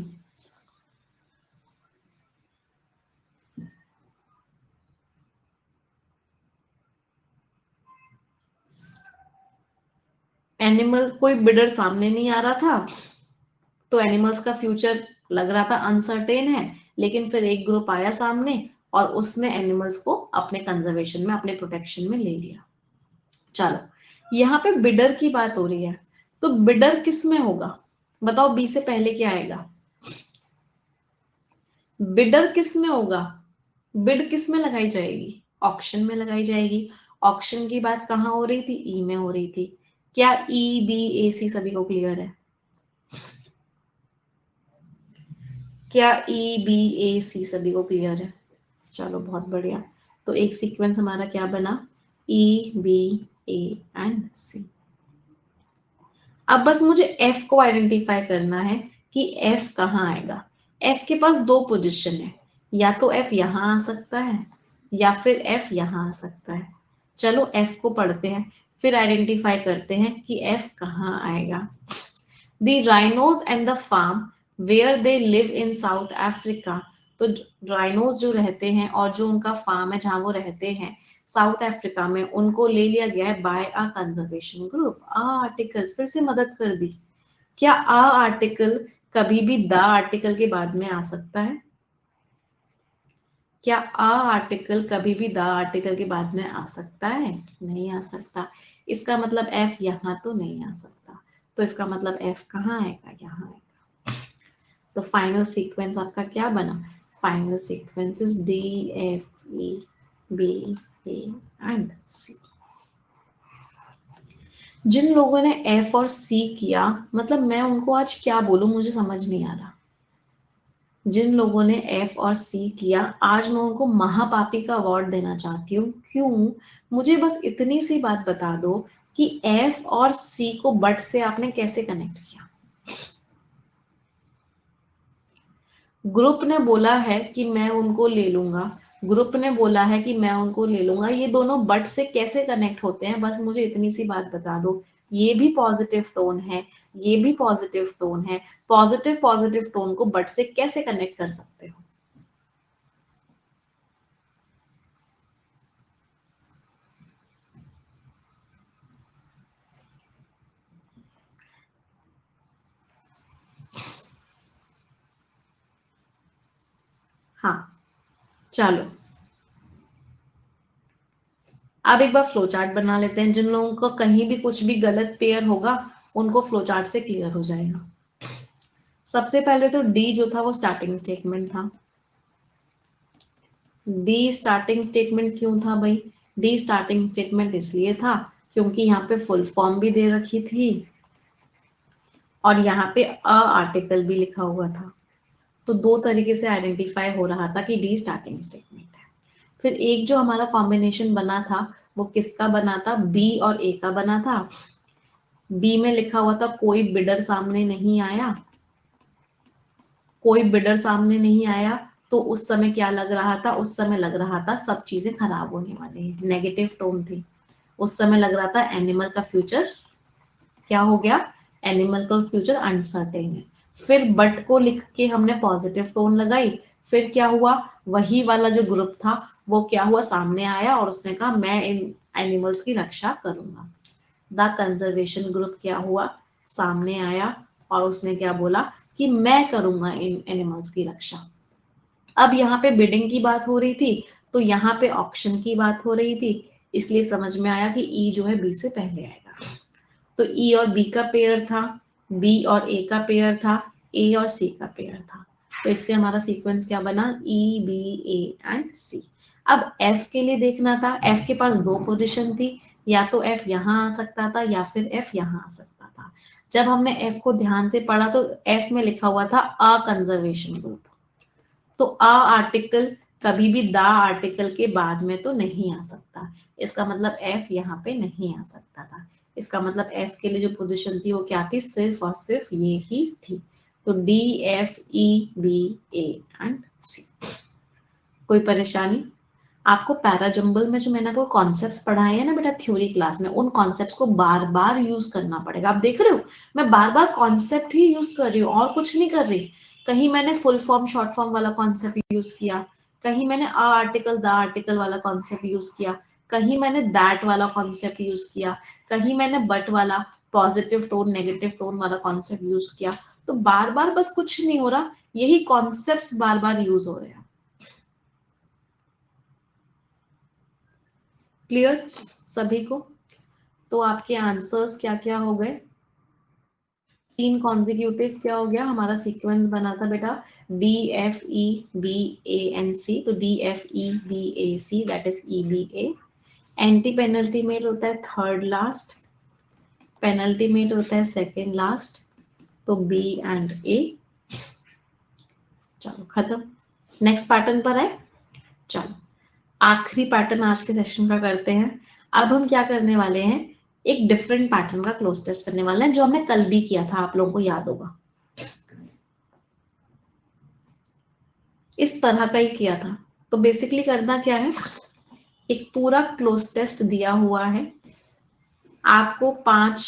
Speaker 1: एनिमल, कोई बिडर सामने नहीं आ रहा था, तो एनिमल्स का फ्यूचर लग रहा था अनसर्टेन है, लेकिन फिर एक ग्रुप आया सामने और उसने एनिमल्स को अपने कंजर्वेशन में, अपने प्रोटेक्शन में ले लिया। चलो, यहाँ पे बिडर की बात हो रही है, तो बिडर किस में होगा? बताओ, बी से पहले क्या आएगा? बिडर किस में होगा? बिड किस में लगाई जाएगी? ऑक्शन में लगाई जाएगी। ऑक्शन की बात कहाँ हो रही थी? ई में हो रही थी। क्या ई बी ए सी सभी को क्लियर है? क्या ई बी ए सी सभी को क्लियर है? चलो, बहुत बढ़िया। तो एक सीक्वेंस हमारा क्या बना? ई बी ए एंड सी। अब बस मुझे एफ को आइडेंटिफाई करना है कि एफ कहाँ आएगा। एफ के पास दो पोजीशन है, या तो एफ यहां आ सकता है या फिर एफ यहां आ सकता है। चलो, एफ को पढ़ते हैं, फिर आइडेंटिफाई करते हैं कि एफ कहाँ आएगा। The rhinos and the farm where they live in South Africa, तो राइनोज जो रहते हैं और जो उनका फार्म है जहां वो रहते हैं साउथ अफ्रीका में, उनको ले लिया गया है bye a conservation group. Uh article फिर से मदद कर दी। क्या आ आर्टिकल कभी भी द आर्टिकल के बाद में आ सकता है? क्या अ आर्टिकल कभी भी द आर्टिकल के बाद में आ सकता है? नहीं आ सकता। इसका मतलब एफ यहाँ तो नहीं आ सकता, तो इसका मतलब एफ कहाँ आएगा? यहाँ आएगा। तो फाइनल सीक्वेंस आपका क्या बना? Final sequence is D F E B A and C. जिन लोगों ने एफ और सी किया, मतलब मैं उनको आज क्या बोलूं, मुझे समझ नहीं आ रहा। जिन लोगों ने एफ और सी किया, आज मैं उनको महापापी का अवार्ड देना चाहती हूँ। क्यों? मुझे बस इतनी सी बात बता दो कि एफ और सी को बट से आपने कैसे कनेक्ट किया। ग्रुप ने बोला है कि मैं उनको ले लूंगा, ग्रुप ने बोला है कि मैं उनको ले लूंगा, ये दोनों बट से कैसे कनेक्ट होते हैं? बस मुझे इतनी सी बात बता दो। ये भी पॉजिटिव टोन है, ये भी पॉजिटिव टोन है, पॉजिटिव पॉजिटिव टोन को बट से कैसे कनेक्ट कर सकते हो? हाँ, चलो अब एक बार फ्लो चार्ट बना लेते हैं। जिन लोगों को कहीं भी कुछ भी गलत पेयर होगा, उनको फ्लो चार्ट से क्लियर हो जाएगा। सबसे पहले तो डी जो था वो स्टार्टिंग स्टेटमेंट था। डी स्टार्टिंग स्टेटमेंट क्यों था भाई? डी स्टार्टिंग स्टेटमेंट इसलिए था क्योंकि यहाँ पे फुल फॉर्म भी दे रखी थी और यहाँ पे अ आर्टिकल भी लिखा हुआ था। तो दो तरीके से आइडेंटिफाई हो रहा था कि डी स्टार्टिंग स्टेटमेंट है। फिर एक जो हमारा कॉम्बिनेशन बना था वो किसका बना था? बी और ए का बना था। बी में लिखा हुआ था कोई बिडर सामने नहीं आया, कोई बिडर सामने नहीं आया। तो उस समय क्या लग रहा था? उस समय लग रहा था सब चीजें खराब होने वाली है, नेगेटिव टोन थी। उस समय लग रहा था एनिमल का फ्यूचर क्या हो गया? एनिमल का फ्यूचर अनसर्टेन है। फिर बट को लिख के हमने पॉजिटिव टोन लगाई। फिर क्या हुआ? वही वाला जो ग्रुप था वो क्या हुआ? सामने आया और उसने कहा मैं इन एनिमल्स की रक्षा करूंगा। द कंजर्वेशन ग्रुप क्या हुआ? सामने आया और उसने क्या बोला कि मैं करूंगा इन एनिमल्स की रक्षा। अब यहाँ पे बिडिंग की बात हो रही थी, तो यहाँ पे ऑक्शन की बात हो रही थी, इसलिए समझ में आया कि ई जो है बी से पहले आएगा। तो ई और बी का पेयर था, बी और ए का पेयर था, ए और सी का पेयर था। तो इसलिए हमारा सीक्वेंस क्या बना? ई बी ए एंड सी। अब एफ के लिए देखना था। एफ के पास दो पोजीशन थी, या तो एफ यहाँ आ सकता था या फिर एफ यहाँ आ सकता था। जब हमने एफ को ध्यान से पढ़ा तो एफ में लिखा हुआ था अ कंजर्वेशन ग्रुप। तो अ आर्टिकल कभी भी द आर्टिकल के बाद में तो नहीं आ सकता। इसका मतलब एफ यहाँ पे नहीं आ सकता था। इसका मतलब एफ के लिए जो पोजीशन थी वो क्या थी? सिर्फ और सिर्फ ये ही थी। तो D F E B A and C. कोई परेशानी? आपको पैराजंबल में जो मैंने आपको कॉन्सेप्ट्स पढ़ाए हैं ना बेटा थ्योरी क्लास में, उन कॉन्सेप्ट्स को बार बार यूज करना पड़ेगा। आप देख रहे हो मैं बार बार कॉन्सेप्ट ही यूज कर रही हूँ और कुछ नहीं कर रही। कहीं मैंने फुल फॉर्म शॉर्ट फॉर्म वाला कॉन्सेप्ट यूज किया, कहीं मैंने अ आर्टिकल द आर्टिकल वाला कॉन्सेप्ट यूज किया, कहीं मैंने दैट वाला कॉन्सेप्ट यूज किया, कहीं मैंने बट वाला पॉजिटिव टोन नेगेटिव टोन वाला कॉन्सेप्ट यूज किया। तो बार बार बस कुछ नहीं हो रहा, यही कॉन्सेप्ट्स बार बार यूज हो रहे हैं। क्लियर सभी को? तो आपके आंसर्स क्या क्या हो गए? तीन कॉन्जिक्यूटिव क्या हो गया? हमारा सीक्वेंस बना था बेटा D F E B A N C. तो D F E B A C that is E B A. Anti penalty met होता है थर्ड लास्ट, पेनल्टी मेट होता है सेकेंड लास्ट। तो बी एंड ए। चलो खत्म। नेक्स्ट पैटर्न पर है। चलो आखिरी पैटर्न आज के सेशन का करते हैं। अब हम क्या करने वाले हैं? एक डिफरेंट पैटर्न का क्लोज टेस्ट करने वाले हैं जो हमने कल भी किया था, आप लोगों को याद होगा। इस तरह का ही किया था। तो बेसिकली करना क्या है, एक पूरा क्लोज टेस्ट दिया हुआ है, आपको 5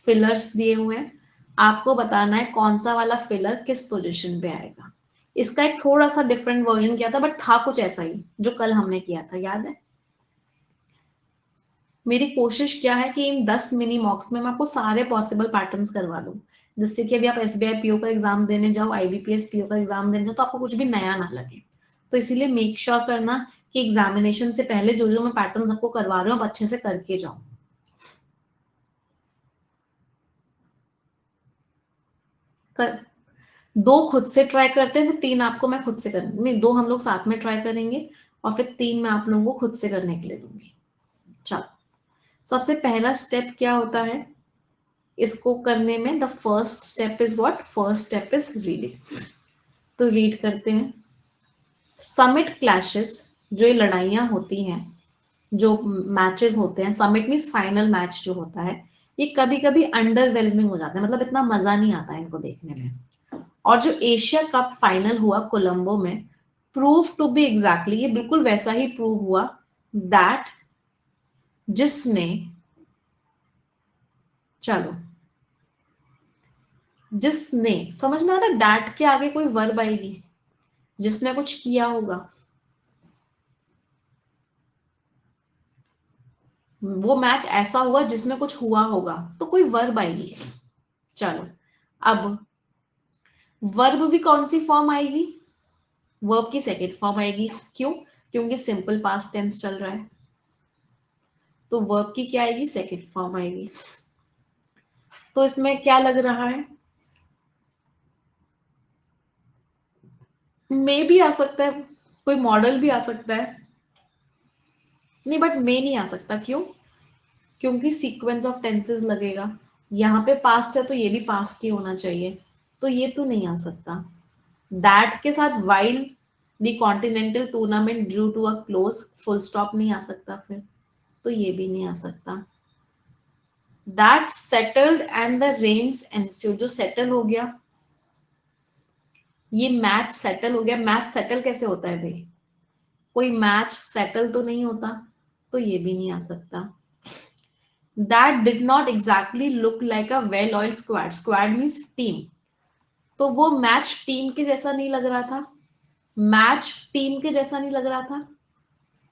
Speaker 1: फिलर्स दिए हुए हैं, आपको बताना है कौन सा वाला फिलर किस पोजीशन पे आएगा। इसका एक थोड़ा सा डिफरेंट वर्जन किया था बट था कुछ ऐसा ही जो कल हमने किया था, याद है? मेरी कोशिश क्या है कि इन 10 मिनी मॉक्स में मैं आपको सारे पॉसिबल पैटर्न्स करवा दूं, जिससे कि अभी आप एसबीआई पीओ का एग्जाम देने जाओ, आईबीपीएस पीओ का एग्जाम देने जाओ तो आपको कुछ भी नया ना लगे। तो इसीलिए मेक श्योर करना कि एग्जामिनेशन से पहले जो जो मैं पैटर्न आपको करवा रही हूँ आप अच्छे से करके जाओ। कर, दो खुद से ट्राई करते हैं, फिर 3 आपको मैं खुद से करूंगी, नहीं 2 हम लोग साथ में ट्राई करेंगे और फिर 3 मैं आप लोगों को खुद से करने के लिए दूंगी। चलो, सबसे पहला स्टेप क्या होता है इसको करने में? The first step is what? First step is reading. तो रीड करते हैं। समिट क्लैशेस, जो ये लड़ाइयां होती हैं, जो मैचेस होते हैं, समिट मीन्स फाइनल मैच जो होता है, ये कभी कभी अंडरवेलमिंग हो जाता है, मतलब इतना मजा नहीं आता है इनको देखने में। और जो एशिया कप फाइनल हुआ कोलंबो में, प्रूव टू बी एग्जैक्टली, ये बिल्कुल वैसा ही प्रूव हुआ दैट जिसने, चलो जिसने, समझ में आ रहा है दैट के आगे कोई वर्ब आएगी, जिसने कुछ किया होगा, वो मैच ऐसा हुआ जिसमें कुछ हुआ होगा, तो कोई वर्ब आएगी। चलो, अब वर्ब भी कौन सी फॉर्म आएगी? वर्ब की सेकेंड फॉर्म आएगी। क्यों? क्योंकि सिंपल पास्ट टेंस चल रहा है, तो वर्ब की क्या आएगी? सेकेंड फॉर्म आएगी। तो इसमें क्या लग रहा है? मे भी आ सकता है, कोई मॉडल भी आ सकता है, नहीं बट मे नहीं आ सकता। क्यों? क्योंकि सीक्वेंस ऑफ टेंसेस लगेगा, यहाँ पे पास्ट है तो ये भी पास्ट ही होना चाहिए, तो ये तो नहीं आ सकता। दैट के साथ while the continental tournament drew to a close, full stop नहीं आ सकता फिर, तो ये भी नहीं आ सकता। That settled and the rains ensued, जो सेटल हो गया, ये मैच सेटल हो गया। मैच सेटल कैसे होता है भाई? कोई मैच सेटल तो नहीं होता, तो ये भी नहीं आ सकता। That did not exactly look like a well oil squad, squad means team, तो वो मैच टीम के जैसा नहीं लग रहा था। मैच टीम के जैसा नहीं लग रहा था,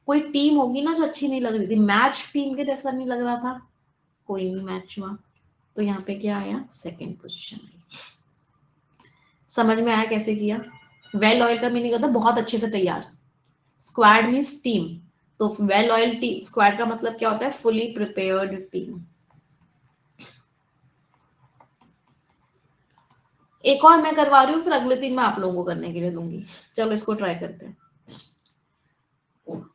Speaker 1: कोई टीम होगी ना जो अच्छी नहीं लग रही थी, मैच टीम के जैसा नहीं लग रहा था, कोई नहीं मैच हुआ, तो यहाँ पे क्या आया? सेकेंड पोजिशन आई। समझ में आया कैसे किया? वेल ऑयल का मीनिंग होता है बहुत अच्छे से तैयार, स्क्वाड मीन्स टीम, तो वेल ऑयल टीम, स्क्वाड का मतलब क्या होता है? Fully prepared team. एक और मैं करवा रही हूँ, फिर अगले दिन मैं आप लोगों को करने के लिए दूंगी। चलो इसको ट्राई करते हैं।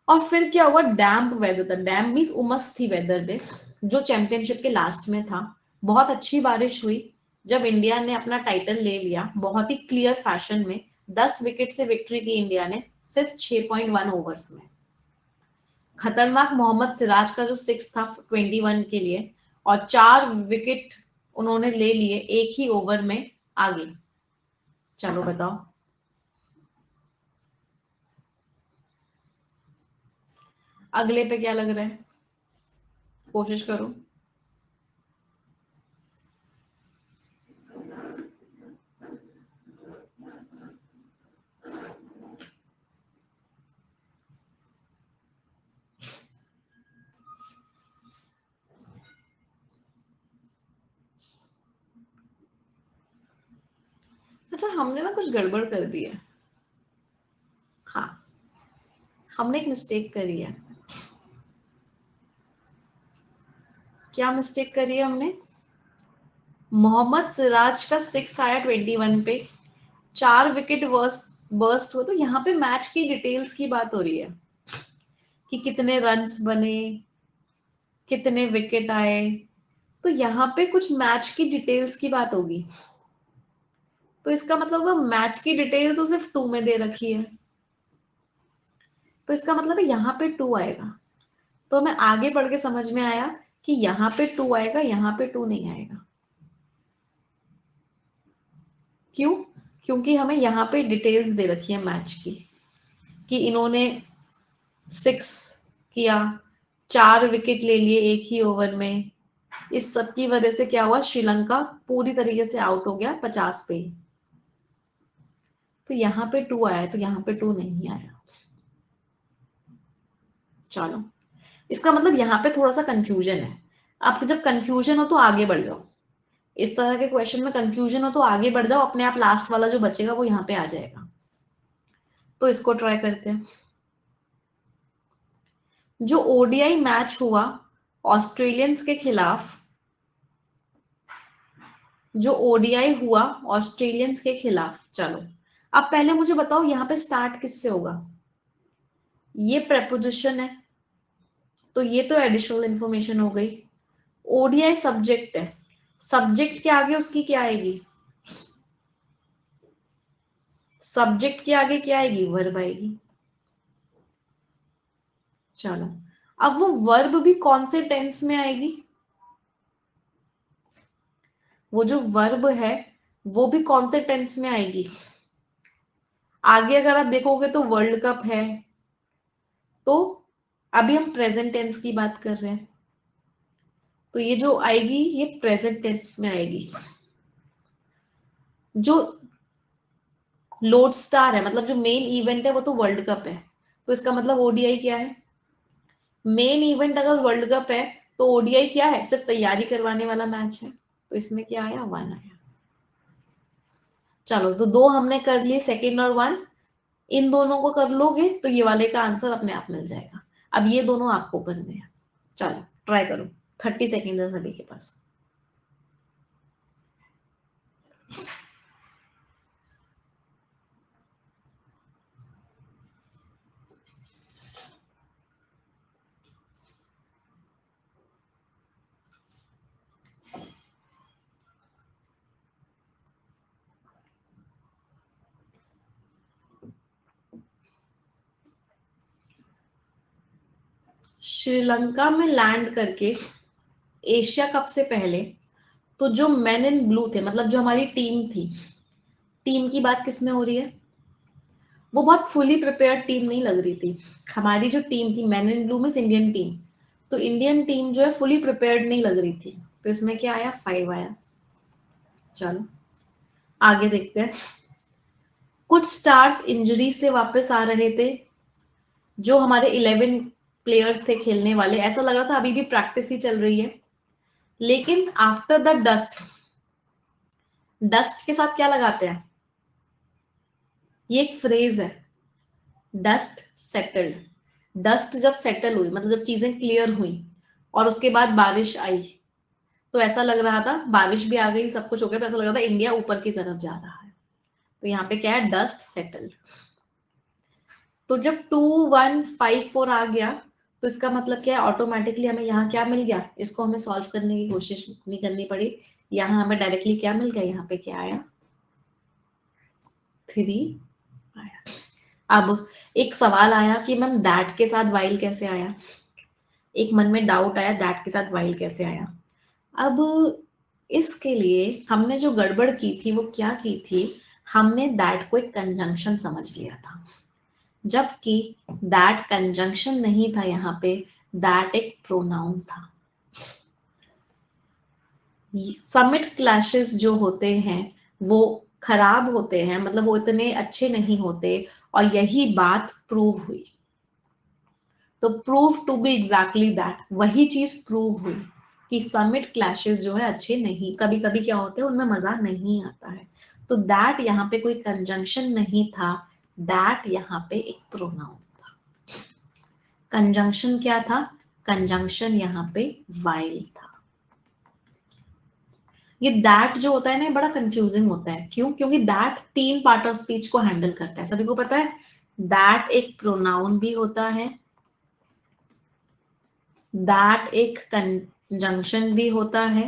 Speaker 1: और फिर क्या हुआ? डैम्प वेदर था, डैम्प मीन्स उमस थी वेदर में, जो चैंपियनशिप के लास्ट में था। बहुत अच्छी बारिश हुई जब इंडिया ने अपना टाइटल ले लिया, बहुत ही क्लियर फैशन में। 10 विकेट से विक्ट्री की इंडिया ने सिर्फ 6.1 ओवर्स में। खतरनाक मोहम्मद सिराज का जो 6 था 21 के लिए, और 4 विकेट उन्होंने ले लिए एक ही ओवर में आगे। चलो बताओ, अगले पे क्या लग रहा है? कोशिश करो। अच्छा, हमने ना कुछ गड़बड़ कर दी है। हाँ, हमने एक मिस्टेक करी है। क्या मिस्टेक करी है हमने? मोहम्मद सिराज का 6 आया 21 पे, 4 विकेट बर्स्ट हुआ, तो यहाँ पे मैच की डिटेल्स की बात हो रही है कि कितने रन्स बने, कितने विकेट आए, तो यहाँ पे कुछ मैच की डिटेल्स की बात होगी। तो इसका मतलब मैच की डिटेल तो सिर्फ 2 में दे रखी है, तो इसका मतलब है यहाँ पे 2 आएगा। तो मैं आगे बढ़ के समझ में आया कि यहाँ पे 2 आएगा, यहाँ पे 2 नहीं आएगा। क्यों? क्योंकि हमें यहाँ पे डिटेल्स दे रखी है मैच की, कि इन्होंने 6 किया, 4 विकेट ले लिए एक ही ओवर में। इस सब की वजह से क्या हुआ? श्रीलंका पूरी तरीके से आउट हो गया 50 पे। तो यहाँ पे 2 आया, तो यहाँ पे 2 नहीं आया। चलो, इसका मतलब यहाँ पे थोड़ा सा कंफ्यूजन है। आपको जब कंफ्यूजन हो तो आगे बढ़ जाओ, इस तरह के क्वेश्चन में कंफ्यूजन हो तो आगे बढ़ जाओ, अपने आप लास्ट वाला जो बचेगा वो यहाँ पे आ जाएगा। तो इसको ट्राई करते हैं। जो ओडीआई मैच हुआ ऑस्ट्रेलियंस के खिलाफ, जो ओडीआई हुआ ऑस्ट्रेलियंस के खिलाफ, चलो अब पहले मुझे बताओ यहां पे स्टार्ट किससे होगा? ये प्रेपोजिशन है, तो ये तो एडिशनल इंफॉर्मेशन हो गई। ओडीआई सब्जेक्ट है, सब्जेक्ट के आगे उसकी क्या आएगी? सब्जेक्ट के आगे क्या आएगी? वर्ब आएगी। चलो अब वो वर्ब भी कौन से टेंस में आएगी? वो जो वर्ब है वो भी कौन से टेंस में आएगी? आगे अगर आप देखोगे तो वर्ल्ड कप है, तो अभी हम प्रेजेंट टेंस की बात कर रहे हैं, तो ये जो आएगी ये प्रेजेंट टेंस में आएगी। जो लोड स्टार है, मतलब जो मेन इवेंट है वो तो वर्ल्ड कप है, तो इसका मतलब ओडीआई क्या है? मेन इवेंट अगर वर्ल्ड कप है तो ओडीआई क्या है? सिर्फ तैयारी करवाने वाला मैच है, तो इसमें क्या आया? 1 आया। चलो तो 2 हमने कर लिए, सेकेंड और 1, इन दोनों को कर लोगे तो ये वाले का आंसर अपने आप मिल जाएगा। अब ये दोनों आपको करने हैं, चलो ट्राई करो। 30 सेकेंड है सभी के पास। श्रीलंका में लैंड करके एशिया कप से पहले तो जो मेन इन ब्लू थे, मतलब जो हमारी टीम थी, टीम की बात किसमें हो रही है? वो बहुत फुली प्रिपेयर्ड टीम नहीं लग रही थी। हमारी जो टीम थी मैन इन ब्लू में इंडियन टीम, तो इंडियन टीम जो है फुली प्रिपेयर्ड नहीं लग रही थी, तो इसमें क्या आया? 5 आया। चलो आगे देखते हैं। कुछ स्टार्स इंजरी से वापस आ रहे थे, जो हमारे 11 प्लेयर्स थे खेलने वाले, ऐसा लग रहा था अभी भी प्रैक्टिस ही चल रही है, लेकिन आफ्टर द डस्ट, डस्ट के साथ क्या लगाते हैं? ये एक फ्रेज है, डस्ट सेटल्ड। डस्ट जब सेटल हुई, मतलब जब चीजें क्लियर हुई और उसके बाद बारिश आई, तो ऐसा लग रहा था, बारिश भी आ गई, सब कुछ हो गया, तो ऐसा लग रहा था इंडिया ऊपर की तरफ जा रहा है। तो यहाँ पे क्या है? Dust settled. तो जब 2 1 5 4 आ गया, तो इसका मतलब क्या है? ऑटोमेटिकली हमें यहाँ क्या मिल गया? इसको हमें सॉल्व करने की कोशिश नहीं करनी पड़ी, यहाँ हमें डायरेक्टली क्या मिल गया? यहाँ पे क्या आया? 3 आया। अब एक सवाल आया कि मैम दैट के साथ वाइल कैसे आया? एक मन में डाउट आया, दैट के साथ वाइल कैसे आया? अब इसके लिए हमने जो गड़बड़ की थी वो क्या की थी? हमने दैट को एक कंजंक्शन समझ लिया था, जबकि दैट कंजंक्शन नहीं था, यहाँ पे दैट एक प्रोनाउन था। समिट क्लैशेस जो होते हैं वो खराब होते हैं, मतलब वो इतने अच्छे नहीं होते, और यही बात प्रूव हुई। तो prove to be exactly that, वही चीज प्रूव हुई कि समिट क्लैशेस जो है अच्छे नहीं, कभी कभी क्या होते हैं उनमें मजा नहीं आता है। तो दैट यहाँ पे कोई कंजंक्शन नहीं था, दैट यहाँ पे एक प्रोनाउन था। कंजंक्शन क्या था? कंजंक्शन यहाँ पे वाइल था। ये दैट जो होता है ना, बड़ा कंफ्यूजिंग होता है। क्यों? क्योंकि दैट 3 पार्ट ऑफ स्पीच को हैंडल करता है, सभी को पता है। दैट एक प्रोनाउन भी होता है, दैट एक कंजंक्शन भी होता है,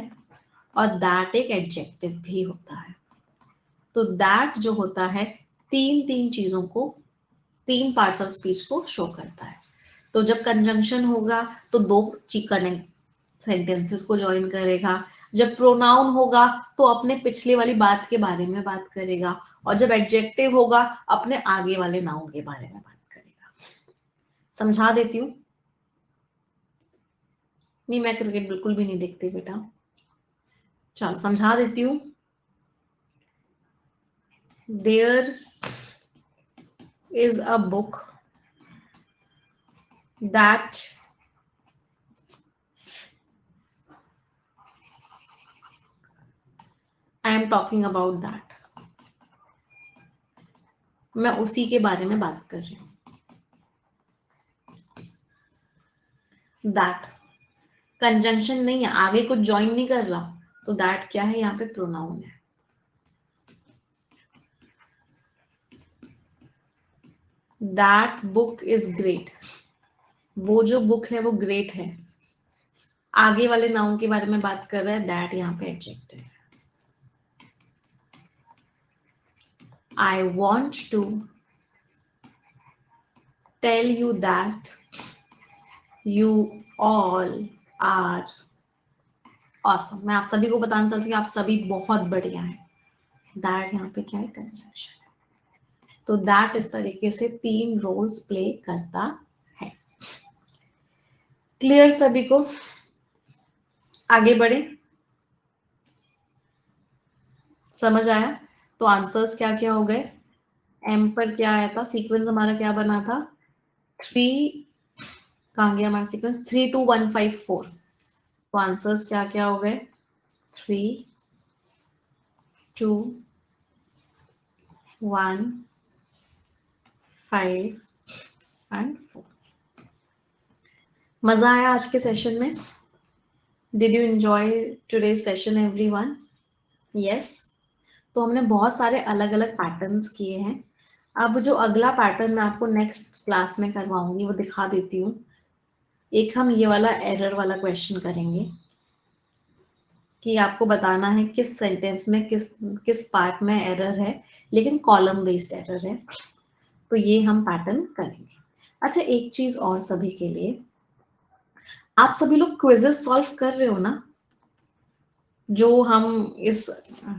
Speaker 1: और दैट एक एडजेक्टिव भी होता है। तो दैट जो होता है तीन तीन चीजों को, 3 पार्ट्स ऑफ स्पीच को शो करता है। तो जब कंजंक्शन होगा तो 2 कनेक्ट सेंटेंसेस को ज्वाइन करेगा, जब प्रोनाउन होगा तो अपने पिछले वाली बात के बारे में बात करेगा, और जब एडजेक्टिव होगा अपने आगे वाले नाउन के बारे में बात करेगा। समझा देती हूँ। नहीं, मैं क्रिकेट बिल्कुल भी नहीं देखती बेटा। चलो समझा देती हूँ। There is a book that I am talking about that. मैं उसी के बारे में बात कर रही हूँ। दैट कंजंक्शन नहीं है, आगे कुछ ज्वाइन नहीं कर रहा, तो दैट क्या है, यहाँ पे प्रोनाउन है। दैट बुक इज ग्रेट, वो जो बुक है वो ग्रेट है। आगे वाले नाउन के बारे में बात कर रहा है, दैट यहाँ पे एडजेक्टिव है। I want to tell you that you all are awesome. मैं आप सभी को बताना चाहती हूँ आप सभी बहुत बढ़िया हैं। दैट यहाँ पे क्या है, कंजंक्शन है। तो दैट इस तरीके से 3 रोल्स प्ले करता है। क्लियर सभी को? आगे बढ़े, समझ आया? तो आंसर्स क्या क्या हो गए? एम पर क्या आया था, सीक्वेंस हमारा क्या बना था, 3, कहाँ गया हमारा सीक्वेंस, 3 2 1 5 4। तो आंसर्स क्या क्या हो गए, 3 2 1 5 एंड 4। मजा आया आज के सेशन में? Did you enjoy today's session everyone? Yes. तो हमने बहुत सारे अलग अलग पैटर्न्स किए हैं। अब जो अगला पैटर्न मैं आपको नेक्स्ट क्लास में करवाऊंगी वो दिखा देती हूँ। एक हम ये वाला एरर वाला क्वेश्चन करेंगे कि आपको बताना है किस सेंटेंस में किस किस पार्ट में एरर है, लेकिन कॉलम बेस्ड एरर है। तो ये हम पैटर्न करेंगे। अच्छा, एक चीज और सभी के लिए, आप सभी लोग क्विजेस सॉल्व कर रहे हो ना? जो हम इस,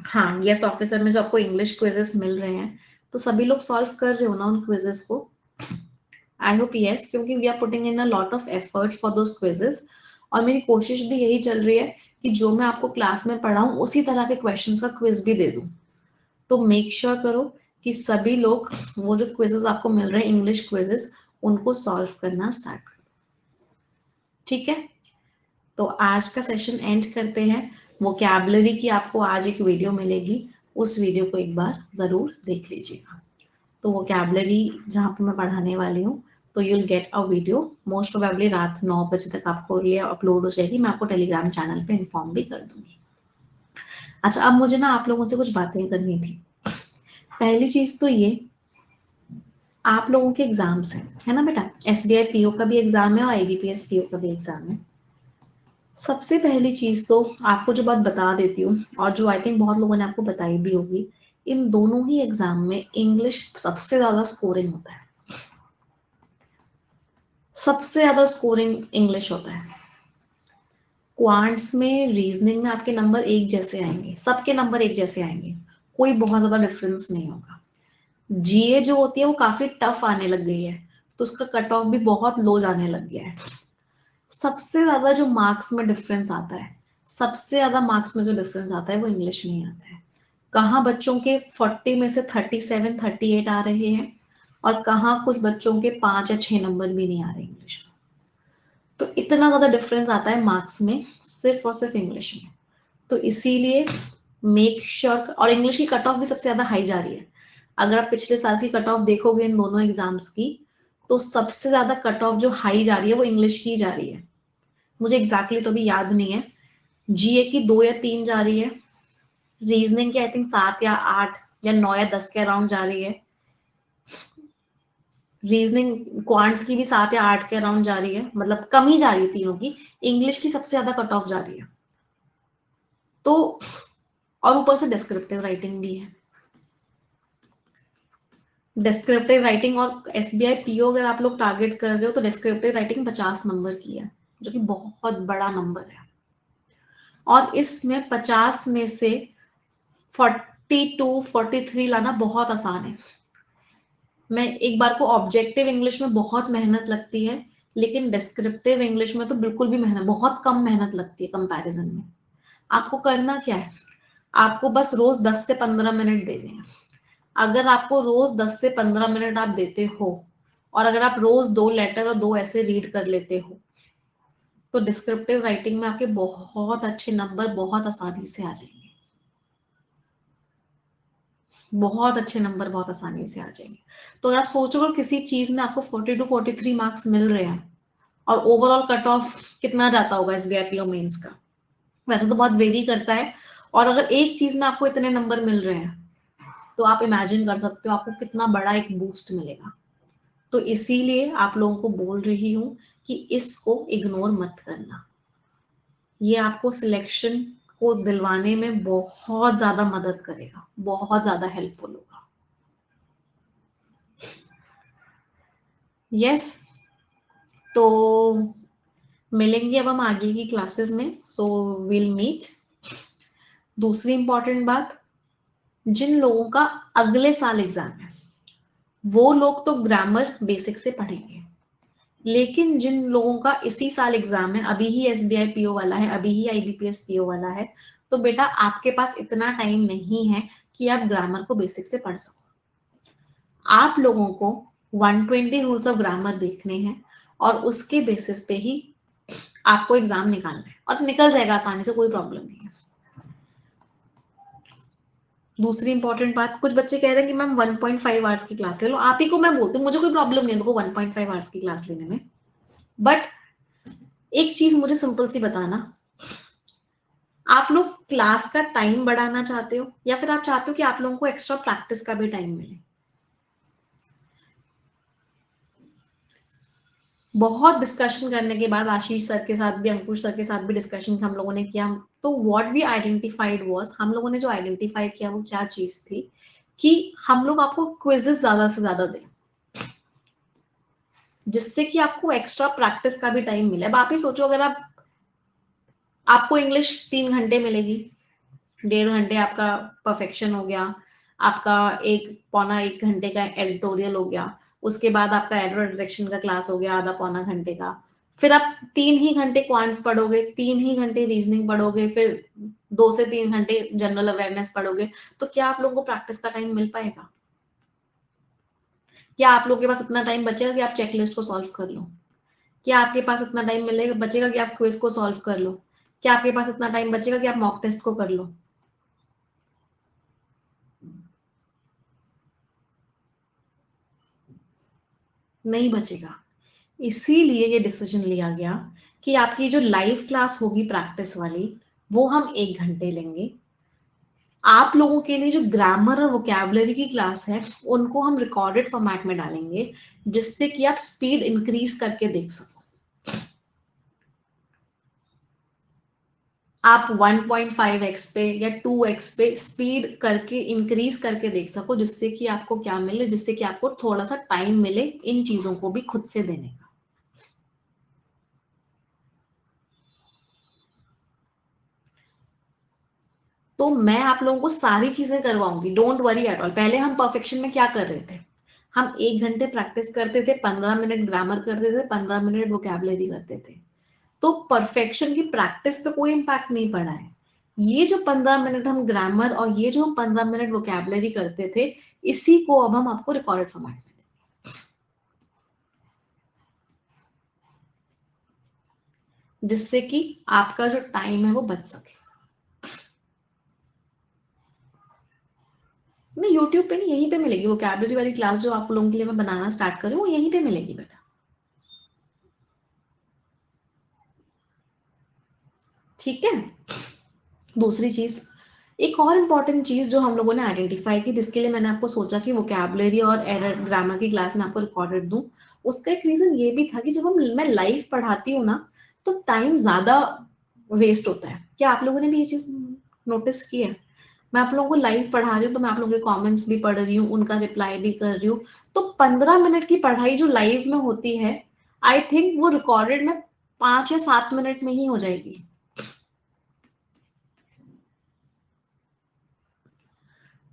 Speaker 1: हाँ, यस ऑफिसर में जो आपको इंग्लिश क्विजेस मिल रहे हैं, तो सभी लोग सॉल्व कर रहे हो ना उन क्विजेस को? आई होप यस, क्योंकि we are putting in a lot of efforts for those quizzes. और मेरी कोशिश भी यही चल रही है कि जो मैं आपको क्लास में पढ़ाऊं उसी तरह के क्वेश्चंस का क्विज भी दे दूं। तो मेक श्योर करो कि सभी लोग वो जो क्विजेस आपको मिल रहे हैं इंग्लिश क्विजेस, उनको सॉल्व करना स्टार्ट करो। ठीक है? तो आज का सेशन एंड करते हैं। वोकैबुलरी की आपको आज एक वीडियो मिलेगी, उस वीडियो को एक बार जरूर देख लीजिएगा। तो वोकैबुलरी जहाँ पे मैं पढ़ाने वाली हूँ, तो you'll get a video most probably रात 9 बजे तक आपको ये अपलोड हो जाएगी। मैं आपको टेलीग्राम चैनल पे इन्फॉर्म भी कर दूंगी। अच्छा, अब मुझे ना आप लोगों से कुछ बातें करनी थी। पहली चीज तो ये, आप लोगों के एग्जाम्स हैं, है ना बेटा? एसबीआई पीओ का भी एग्जाम है और आईबीपीएस पीओ का भी एग्जाम है। सबसे पहली चीज तो आपको जो बात बता देती हूँ, और जो आई थिंक बहुत लोगों ने आपको बताई भी होगी, इन दोनों ही एग्जाम में इंग्लिश सबसे ज्यादा स्कोरिंग होता है। सबसे ज्यादा स्कोरिंग इंग्लिश होता है। क्वांट्स में, रीजनिंग में आपके नंबर एक जैसे आएंगे, सबके नंबर एक जैसे आएंगे, कोई बहुत ज्यादा डिफरेंस नहीं होगा। जीए जो होती है वो काफी टफ आने लग गई है, तो उसका कट ऑफ भी बहुत लो जाने लग गया है। सबसे ज्यादा जो मार्क्स में डिफरेंस आता है, सबसे ज्यादा मार्क्स में जो डिफरेंस आता है वो इंग्लिश में ही आता है। कहाँ बच्चों के 40 में से 37 38 आ रहे हैं, और कहाँ कुछ बच्चों के 5 या 6 नंबर भी नहीं आ रहे इंग्लिश में। तो इतना ज्यादा डिफरेंस आता है मार्क्स में सिर्फ और सिर्फ इंग्लिश में। तो इसीलिए मेक श्योर और इंग्लिश की कट ऑफ भी सबसे ज्यादा हाई जा रही है। अगर आप पिछले साल की कट ऑफ देखोगे इन दोनों एग्जाम्स की, तो सबसे ज्यादा कट ऑफ जो हाई जा रही है वो इंग्लिश की जा रही है। मुझे एग्जैक्टली तो भी याद नहीं है। जीए की 2 या 3 जा रही है, रीजनिंग की आई थिंक 7 या 8 या 9 या 10 के अराउंड जा रही है, रीजनिंग क्वांट्स की भी 7 या 8 के अराउंड जा रही है, मतलब कम ही जा रही है तीनों की। इंग्लिश की सबसे ज्यादा कट ऑफ जा रही है। तो और ऊपर से डिस्क्रिप्टिव राइटिंग भी है। डिस्क्रिप्टिव राइटिंग और एसबीआई पीओ अगर आप लोग टारगेट कर रहे हो, तो डिस्क्रिप्टिव राइटिंग 50 नंबर की है, जो कि बहुत बड़ा नंबर है। और इसमें 50 में से 42 43 लाना बहुत आसान है। मैं एक बार को ऑब्जेक्टिव इंग्लिश में बहुत मेहनत लगती है, लेकिन डिस्क्रिप्टिव इंग्लिश में तो बिल्कुल भी मेहनत, बहुत कम मेहनत लगती है कंपैरिजन में। आपको करना क्या है, आपको बस रोज 10 से 15 मिनट देने हैं। अगर आपको रोज 10 से 15 मिनट आप देते हो, और अगर आप रोज 2 लेटर और 2 ऐसे रीड कर लेते हो, तो डिस्क्रिप्टिव राइटिंग में आपके बहुत अच्छे नंबर बहुत आसानी से आ जाएंगे।
Speaker 2: बहुत अच्छे नंबर बहुत आसानी से आ जाएंगे। तो अगर आप सोचोगे किसी चीज में आपको 40 to 43 मार्क्स मिल रहे हैं और ओवरऑल कट ऑफ कितना जाता होगा एसबीआई पीओ मेंस का, वैसे तो बहुत वेरी करता है, और अगर एक चीज में आपको इतने नंबर मिल रहे हैं तो आप इमेजिन कर सकते हो आपको कितना बड़ा एक बूस्ट मिलेगा। तो इसीलिए आप लोगों को बोल रही हूं कि इसको इग्नोर मत करना, ये आपको सिलेक्शन को दिलवाने में बहुत ज्यादा मदद करेगा, बहुत ज्यादा हेल्पफुल होगा। यस, तो मिलेंगे अब हम आगे की क्लासेस में, सो विल मीट। दूसरी इंपॉर्टेंट बात, जिन लोगों का अगले साल एग्जाम है वो लोग तो ग्रामर बेसिक से पढ़ेंगे, लेकिन जिन लोगों का इसी साल एग्जाम है, अभी ही एसबीआई पीओ वाला है, अभी ही आईबीपीएस पीओ वाला है, तो बेटा आपके पास इतना टाइम नहीं है कि आप ग्रामर को बेसिक से पढ़ सको। आप लोगों को 120 रूल्स ऑफ ग्रामर देखने हैं और उसके बेसिस पे ही आपको एग्जाम निकालना है, और निकल जाएगा आसानी से, कोई प्रॉब्लम नहीं है। दूसरी इंपॉर्टेंट बात, कुछ बच्चे कह रहे हैं कि मैम 1.5 आवर्स की क्लास ले लो, आप ही को मैं बोलती हूँ मुझे कोई प्रॉब्लम नहीं है देखो 1.5 आवर्स की क्लास लेने में, बट एक चीज मुझे सिंपल सी बताना, आप लोग क्लास का टाइम बढ़ाना चाहते हो या फिर आप चाहते हो कि आप लोगों को एक्स्ट्रा प्रैक्टिस का भी टाइम मिले? बहुत डिस्कशन करने के बाद आशीष सर के साथ भी, अंकुश सर के साथ भी डिस्कशन हम लोगों ने किया, तो व्हाट वी आइडेंटिफाइड वाज, हम लोगों ने जो आइडेंटिफाई किया वो क्या चीज थी कि हम लोग आपको क्विजेस ज्यादा से ज्यादा दें, जिससे कि आपको एक्स्ट्रा प्रैक्टिस का भी टाइम मिले। अब आप ही सोचो, अगर आपको इंग्लिश 3 घंटे मिलेगी, 1.5 घंटे आपका परफेक्शन हो गया, आपका 1 पौना 1 घंटे का एडिटोरियल हो गया, उसके बाद आपका एडवर्ड डायरेक्शन का क्लास हो गया आधा पौना घंटे का, फिर आप 3 ही घंटे क्वांट्स पढ़ोगे, 3 ही घंटे रीजनिंग पढ़ोगे, फिर 2 से 3 घंटे जनरल अवेयरनेस पढ़ोगे, तो क्या आप लोगों को प्रैक्टिस का टाइम मिल पाएगा? क्या आप लोगों के पास इतना टाइम बचेगा कि आप चेकलिस्ट को सॉल्व कर लो? क्या आपके पास इतना टाइम मिलेगा बचेगा कि आप क्विज को सॉल्व कर लो? क्या आपके पास इतना टाइम बचेगा कि आप मॉक टेस्ट को कर लो? नहीं बचेगा। इसीलिए ये डिसीजन लिया गया कि आपकी जो लाइव क्लास होगी प्रैक्टिस वाली, वो हम 1 घंटे लेंगे। आप लोगों के लिए जो ग्रामर और वोकैबुलरी की क्लास है उनको हम रिकॉर्डेड फॉर्मेट में डालेंगे, जिससे कि आप स्पीड इंक्रीज करके देख सको। आप 1.5x पे या 2x पे स्पीड करके इंक्रीज करके देख सको, जिससे कि आपको क्या मिले, जिससे कि आपको थोड़ा सा टाइम मिले इन चीजों को भी खुद से देने का। तो मैं आप लोगों को सारी चीजें करवाऊंगी, डोंट वरी एट ऑल। पहले हम परफेक्शन में क्या कर रहे थे, हम 1 घंटे प्रैक्टिस करते थे, 15 मिनट ग्रामर करते थे, 15 मिनट वोकैबुलरी करते थे, तो परफेक्शन की प्रैक्टिस पे कोई इम्पैक्ट नहीं पड़ा है। ये जो 15 मिनट हम ग्रामर और ये जो हम 15 मिनट वोकैबुलरी करते थे, इसी को अब हम आपको रिकॉर्डेड फॉर्मेट में देंगे, जिससे कि आपका जो टाइम है वो बच सके। नहीं, यूट्यूब पे नहीं, यहीं पे मिलेगी वोकैबुलरी वाली क्लास, जो आप लोगों के लिए मैं बनाना स्टार्ट कर रही हूँ, वो यहीं पे मिलेगी बेटा। ठीक है। दूसरी चीज, एक और इम्पॉर्टेंट चीज जो हम लोगों ने आइडेंटिफाई की, जिसके लिए मैंने आपको सोचा कि वोकैबुलरी और एरर ग्रामर की क्लास में आपको रिकॉर्डेड दूं, उसका एक रीजन ये भी था कि जब मैं लाइव पढ़ाती हूँ ना, तो टाइम ज्यादा वेस्ट होता है। क्या आप लोगों ने भी ये चीज नोटिस की है? मैं आप लोगों को लाइव पढ़ा रही हूँ तो मैं आप लोगों के कमेंट्स भी पढ़ रही हूँ, उनका रिप्लाई भी कर रही हूँ, तो 15 मिनट की पढ़ाई जो लाइव में होती है, आई थिंक वो रिकॉर्डेड में 5 या 7 मिनट में ही हो जाएगी।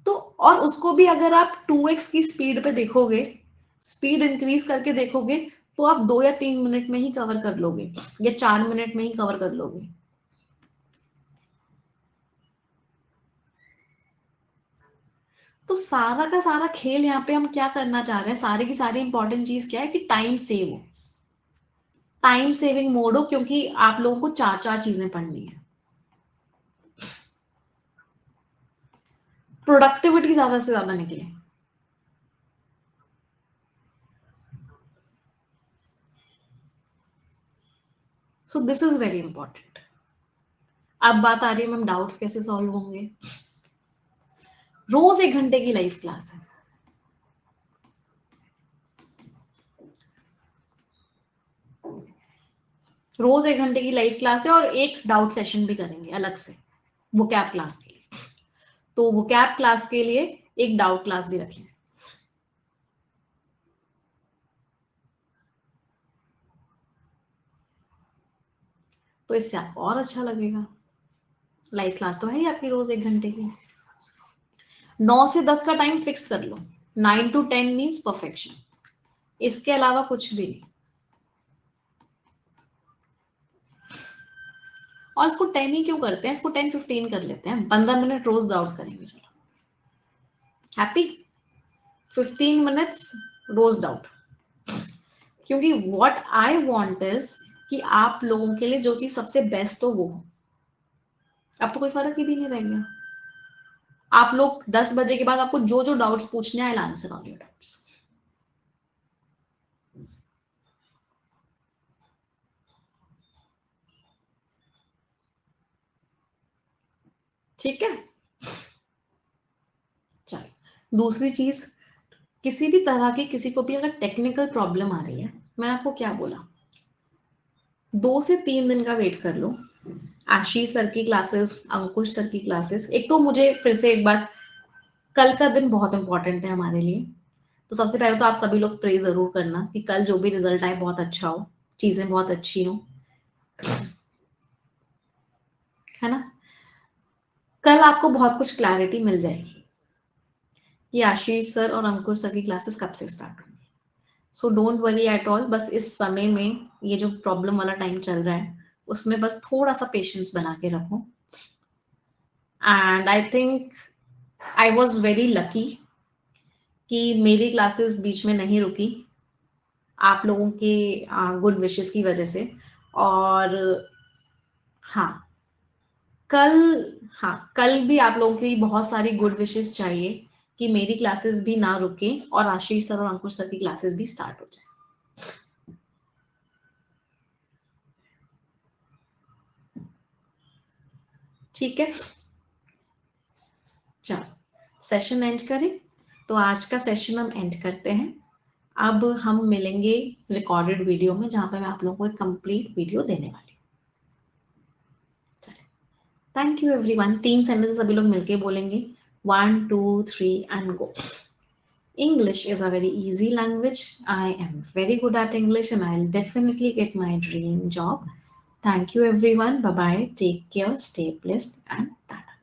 Speaker 2: तो और उसको भी अगर आप 2x की स्पीड पे देखोगे, स्पीड इंक्रीज करके देखोगे, तो आप 2 या 3 मिनट में ही कवर कर लोगे, या 4 मिनट में ही कवर कर लोगे। तो सारा का सारा खेल यहाँ पे हम क्या करना चाह रहे हैं, सारी की सारी इंपॉर्टेंट चीज क्या है कि टाइम सेव हो, टाइम सेविंग मोड हो, क्योंकि आप लोगों को चार चार चीजें पढ़नी है। प्रोडक्टिविटी ज्यादा से ज्यादा निकले। So this is very important. अब बात आ रही है मैम डाउट्स कैसे सॉल्व होंगे। रोज 1 घंटे की लाइव क्लास है, रोज 1 घंटे की लाइव क्लास है और एक डाउट सेशन भी करेंगे अलग से वो कैब क्लास के लिए। तो वो कैब क्लास के लिए एक डाउट क्लास भी रखेंगे। तो इससे आपको और अच्छा लगेगा। लाइव क्लास तो है ही आपकी रोज 1 घंटे की। 9 से 10 का टाइम फिक्स कर लो। 9 to 10 मीन्स परफेक्शन, इसके अलावा कुछ भी नहीं। और इसको 10 ही क्यों करते हैं, इसको 10-15 कर लेते हैं। 15 मिनट रोज डाउट करेंगे। चलो हैप्पी। 15 मिनट्स रोज डाउट, क्योंकि व्हाट आई वांट इज कि आप लोगों के लिए जो चीज सबसे बेस्ट हो वो हो। अब तो कोई फर्क ही भी नहीं रह गया। आप लोग 10 बजे के बाद आपको जो जो डाउट्स पूछने हैं, I answer all your doubts. ठीक है। चलो दूसरी चीज, किसी भी तरह की किसी को भी अगर टेक्निकल प्रॉब्लम आ रही है, मैं आपको क्या बोला, 2 से 3 दिन का वेट कर लो। आशीष सर की क्लासेस, अंकुश सर की क्लासेस। एक तो मुझे फिर से एक बार, कल का दिन बहुत इंपॉर्टेंट है हमारे लिए। तो सबसे पहले तो आप सभी लोग प्रे जरूर करना कि कल जो भी रिजल्ट आए बहुत अच्छा हो, चीजें बहुत अच्छी हो, है ना। कल आपको बहुत कुछ क्लैरिटी मिल जाएगी कि आशीष सर और अंकुश सर की क्लासेस कब से स्टार्ट होंगी। So don't worry at all. बस इस समय में ये जो प्रॉब्लम वाला टाइम चल रहा है उसमें बस थोड़ा सा पेशेंस बना के रखो। And I think I was very lucky कि मेरी क्लासेस बीच में नहीं रुकी आप लोगों के गुड विशेस की वजह से। और हाँ कल, हाँ कल भी आप लोगों की बहुत सारी गुड विशेस चाहिए कि मेरी क्लासेस भी ना रुके और आशीष सर और अंकुश सर की क्लासेस भी स्टार्ट हो जाए। ठीक है, चलो सेशन एंड करें। तो आज का सेशन हम एंड करते हैं। अब हम मिलेंगे रिकॉर्डेड वीडियो में, जहां पर मैं आप लोगों को एक कंप्लीट वीडियो देने वाली हूँ। Thank you everyone. 3 सेंटेंसेस सभी लोग मिलके बोलेंगे, 1 2 3 and go. English is a very easy language. I am very good at English and I'll definitely get my dream job. Thank you everyone. Bye bye. Take care. Stay blessed and tata.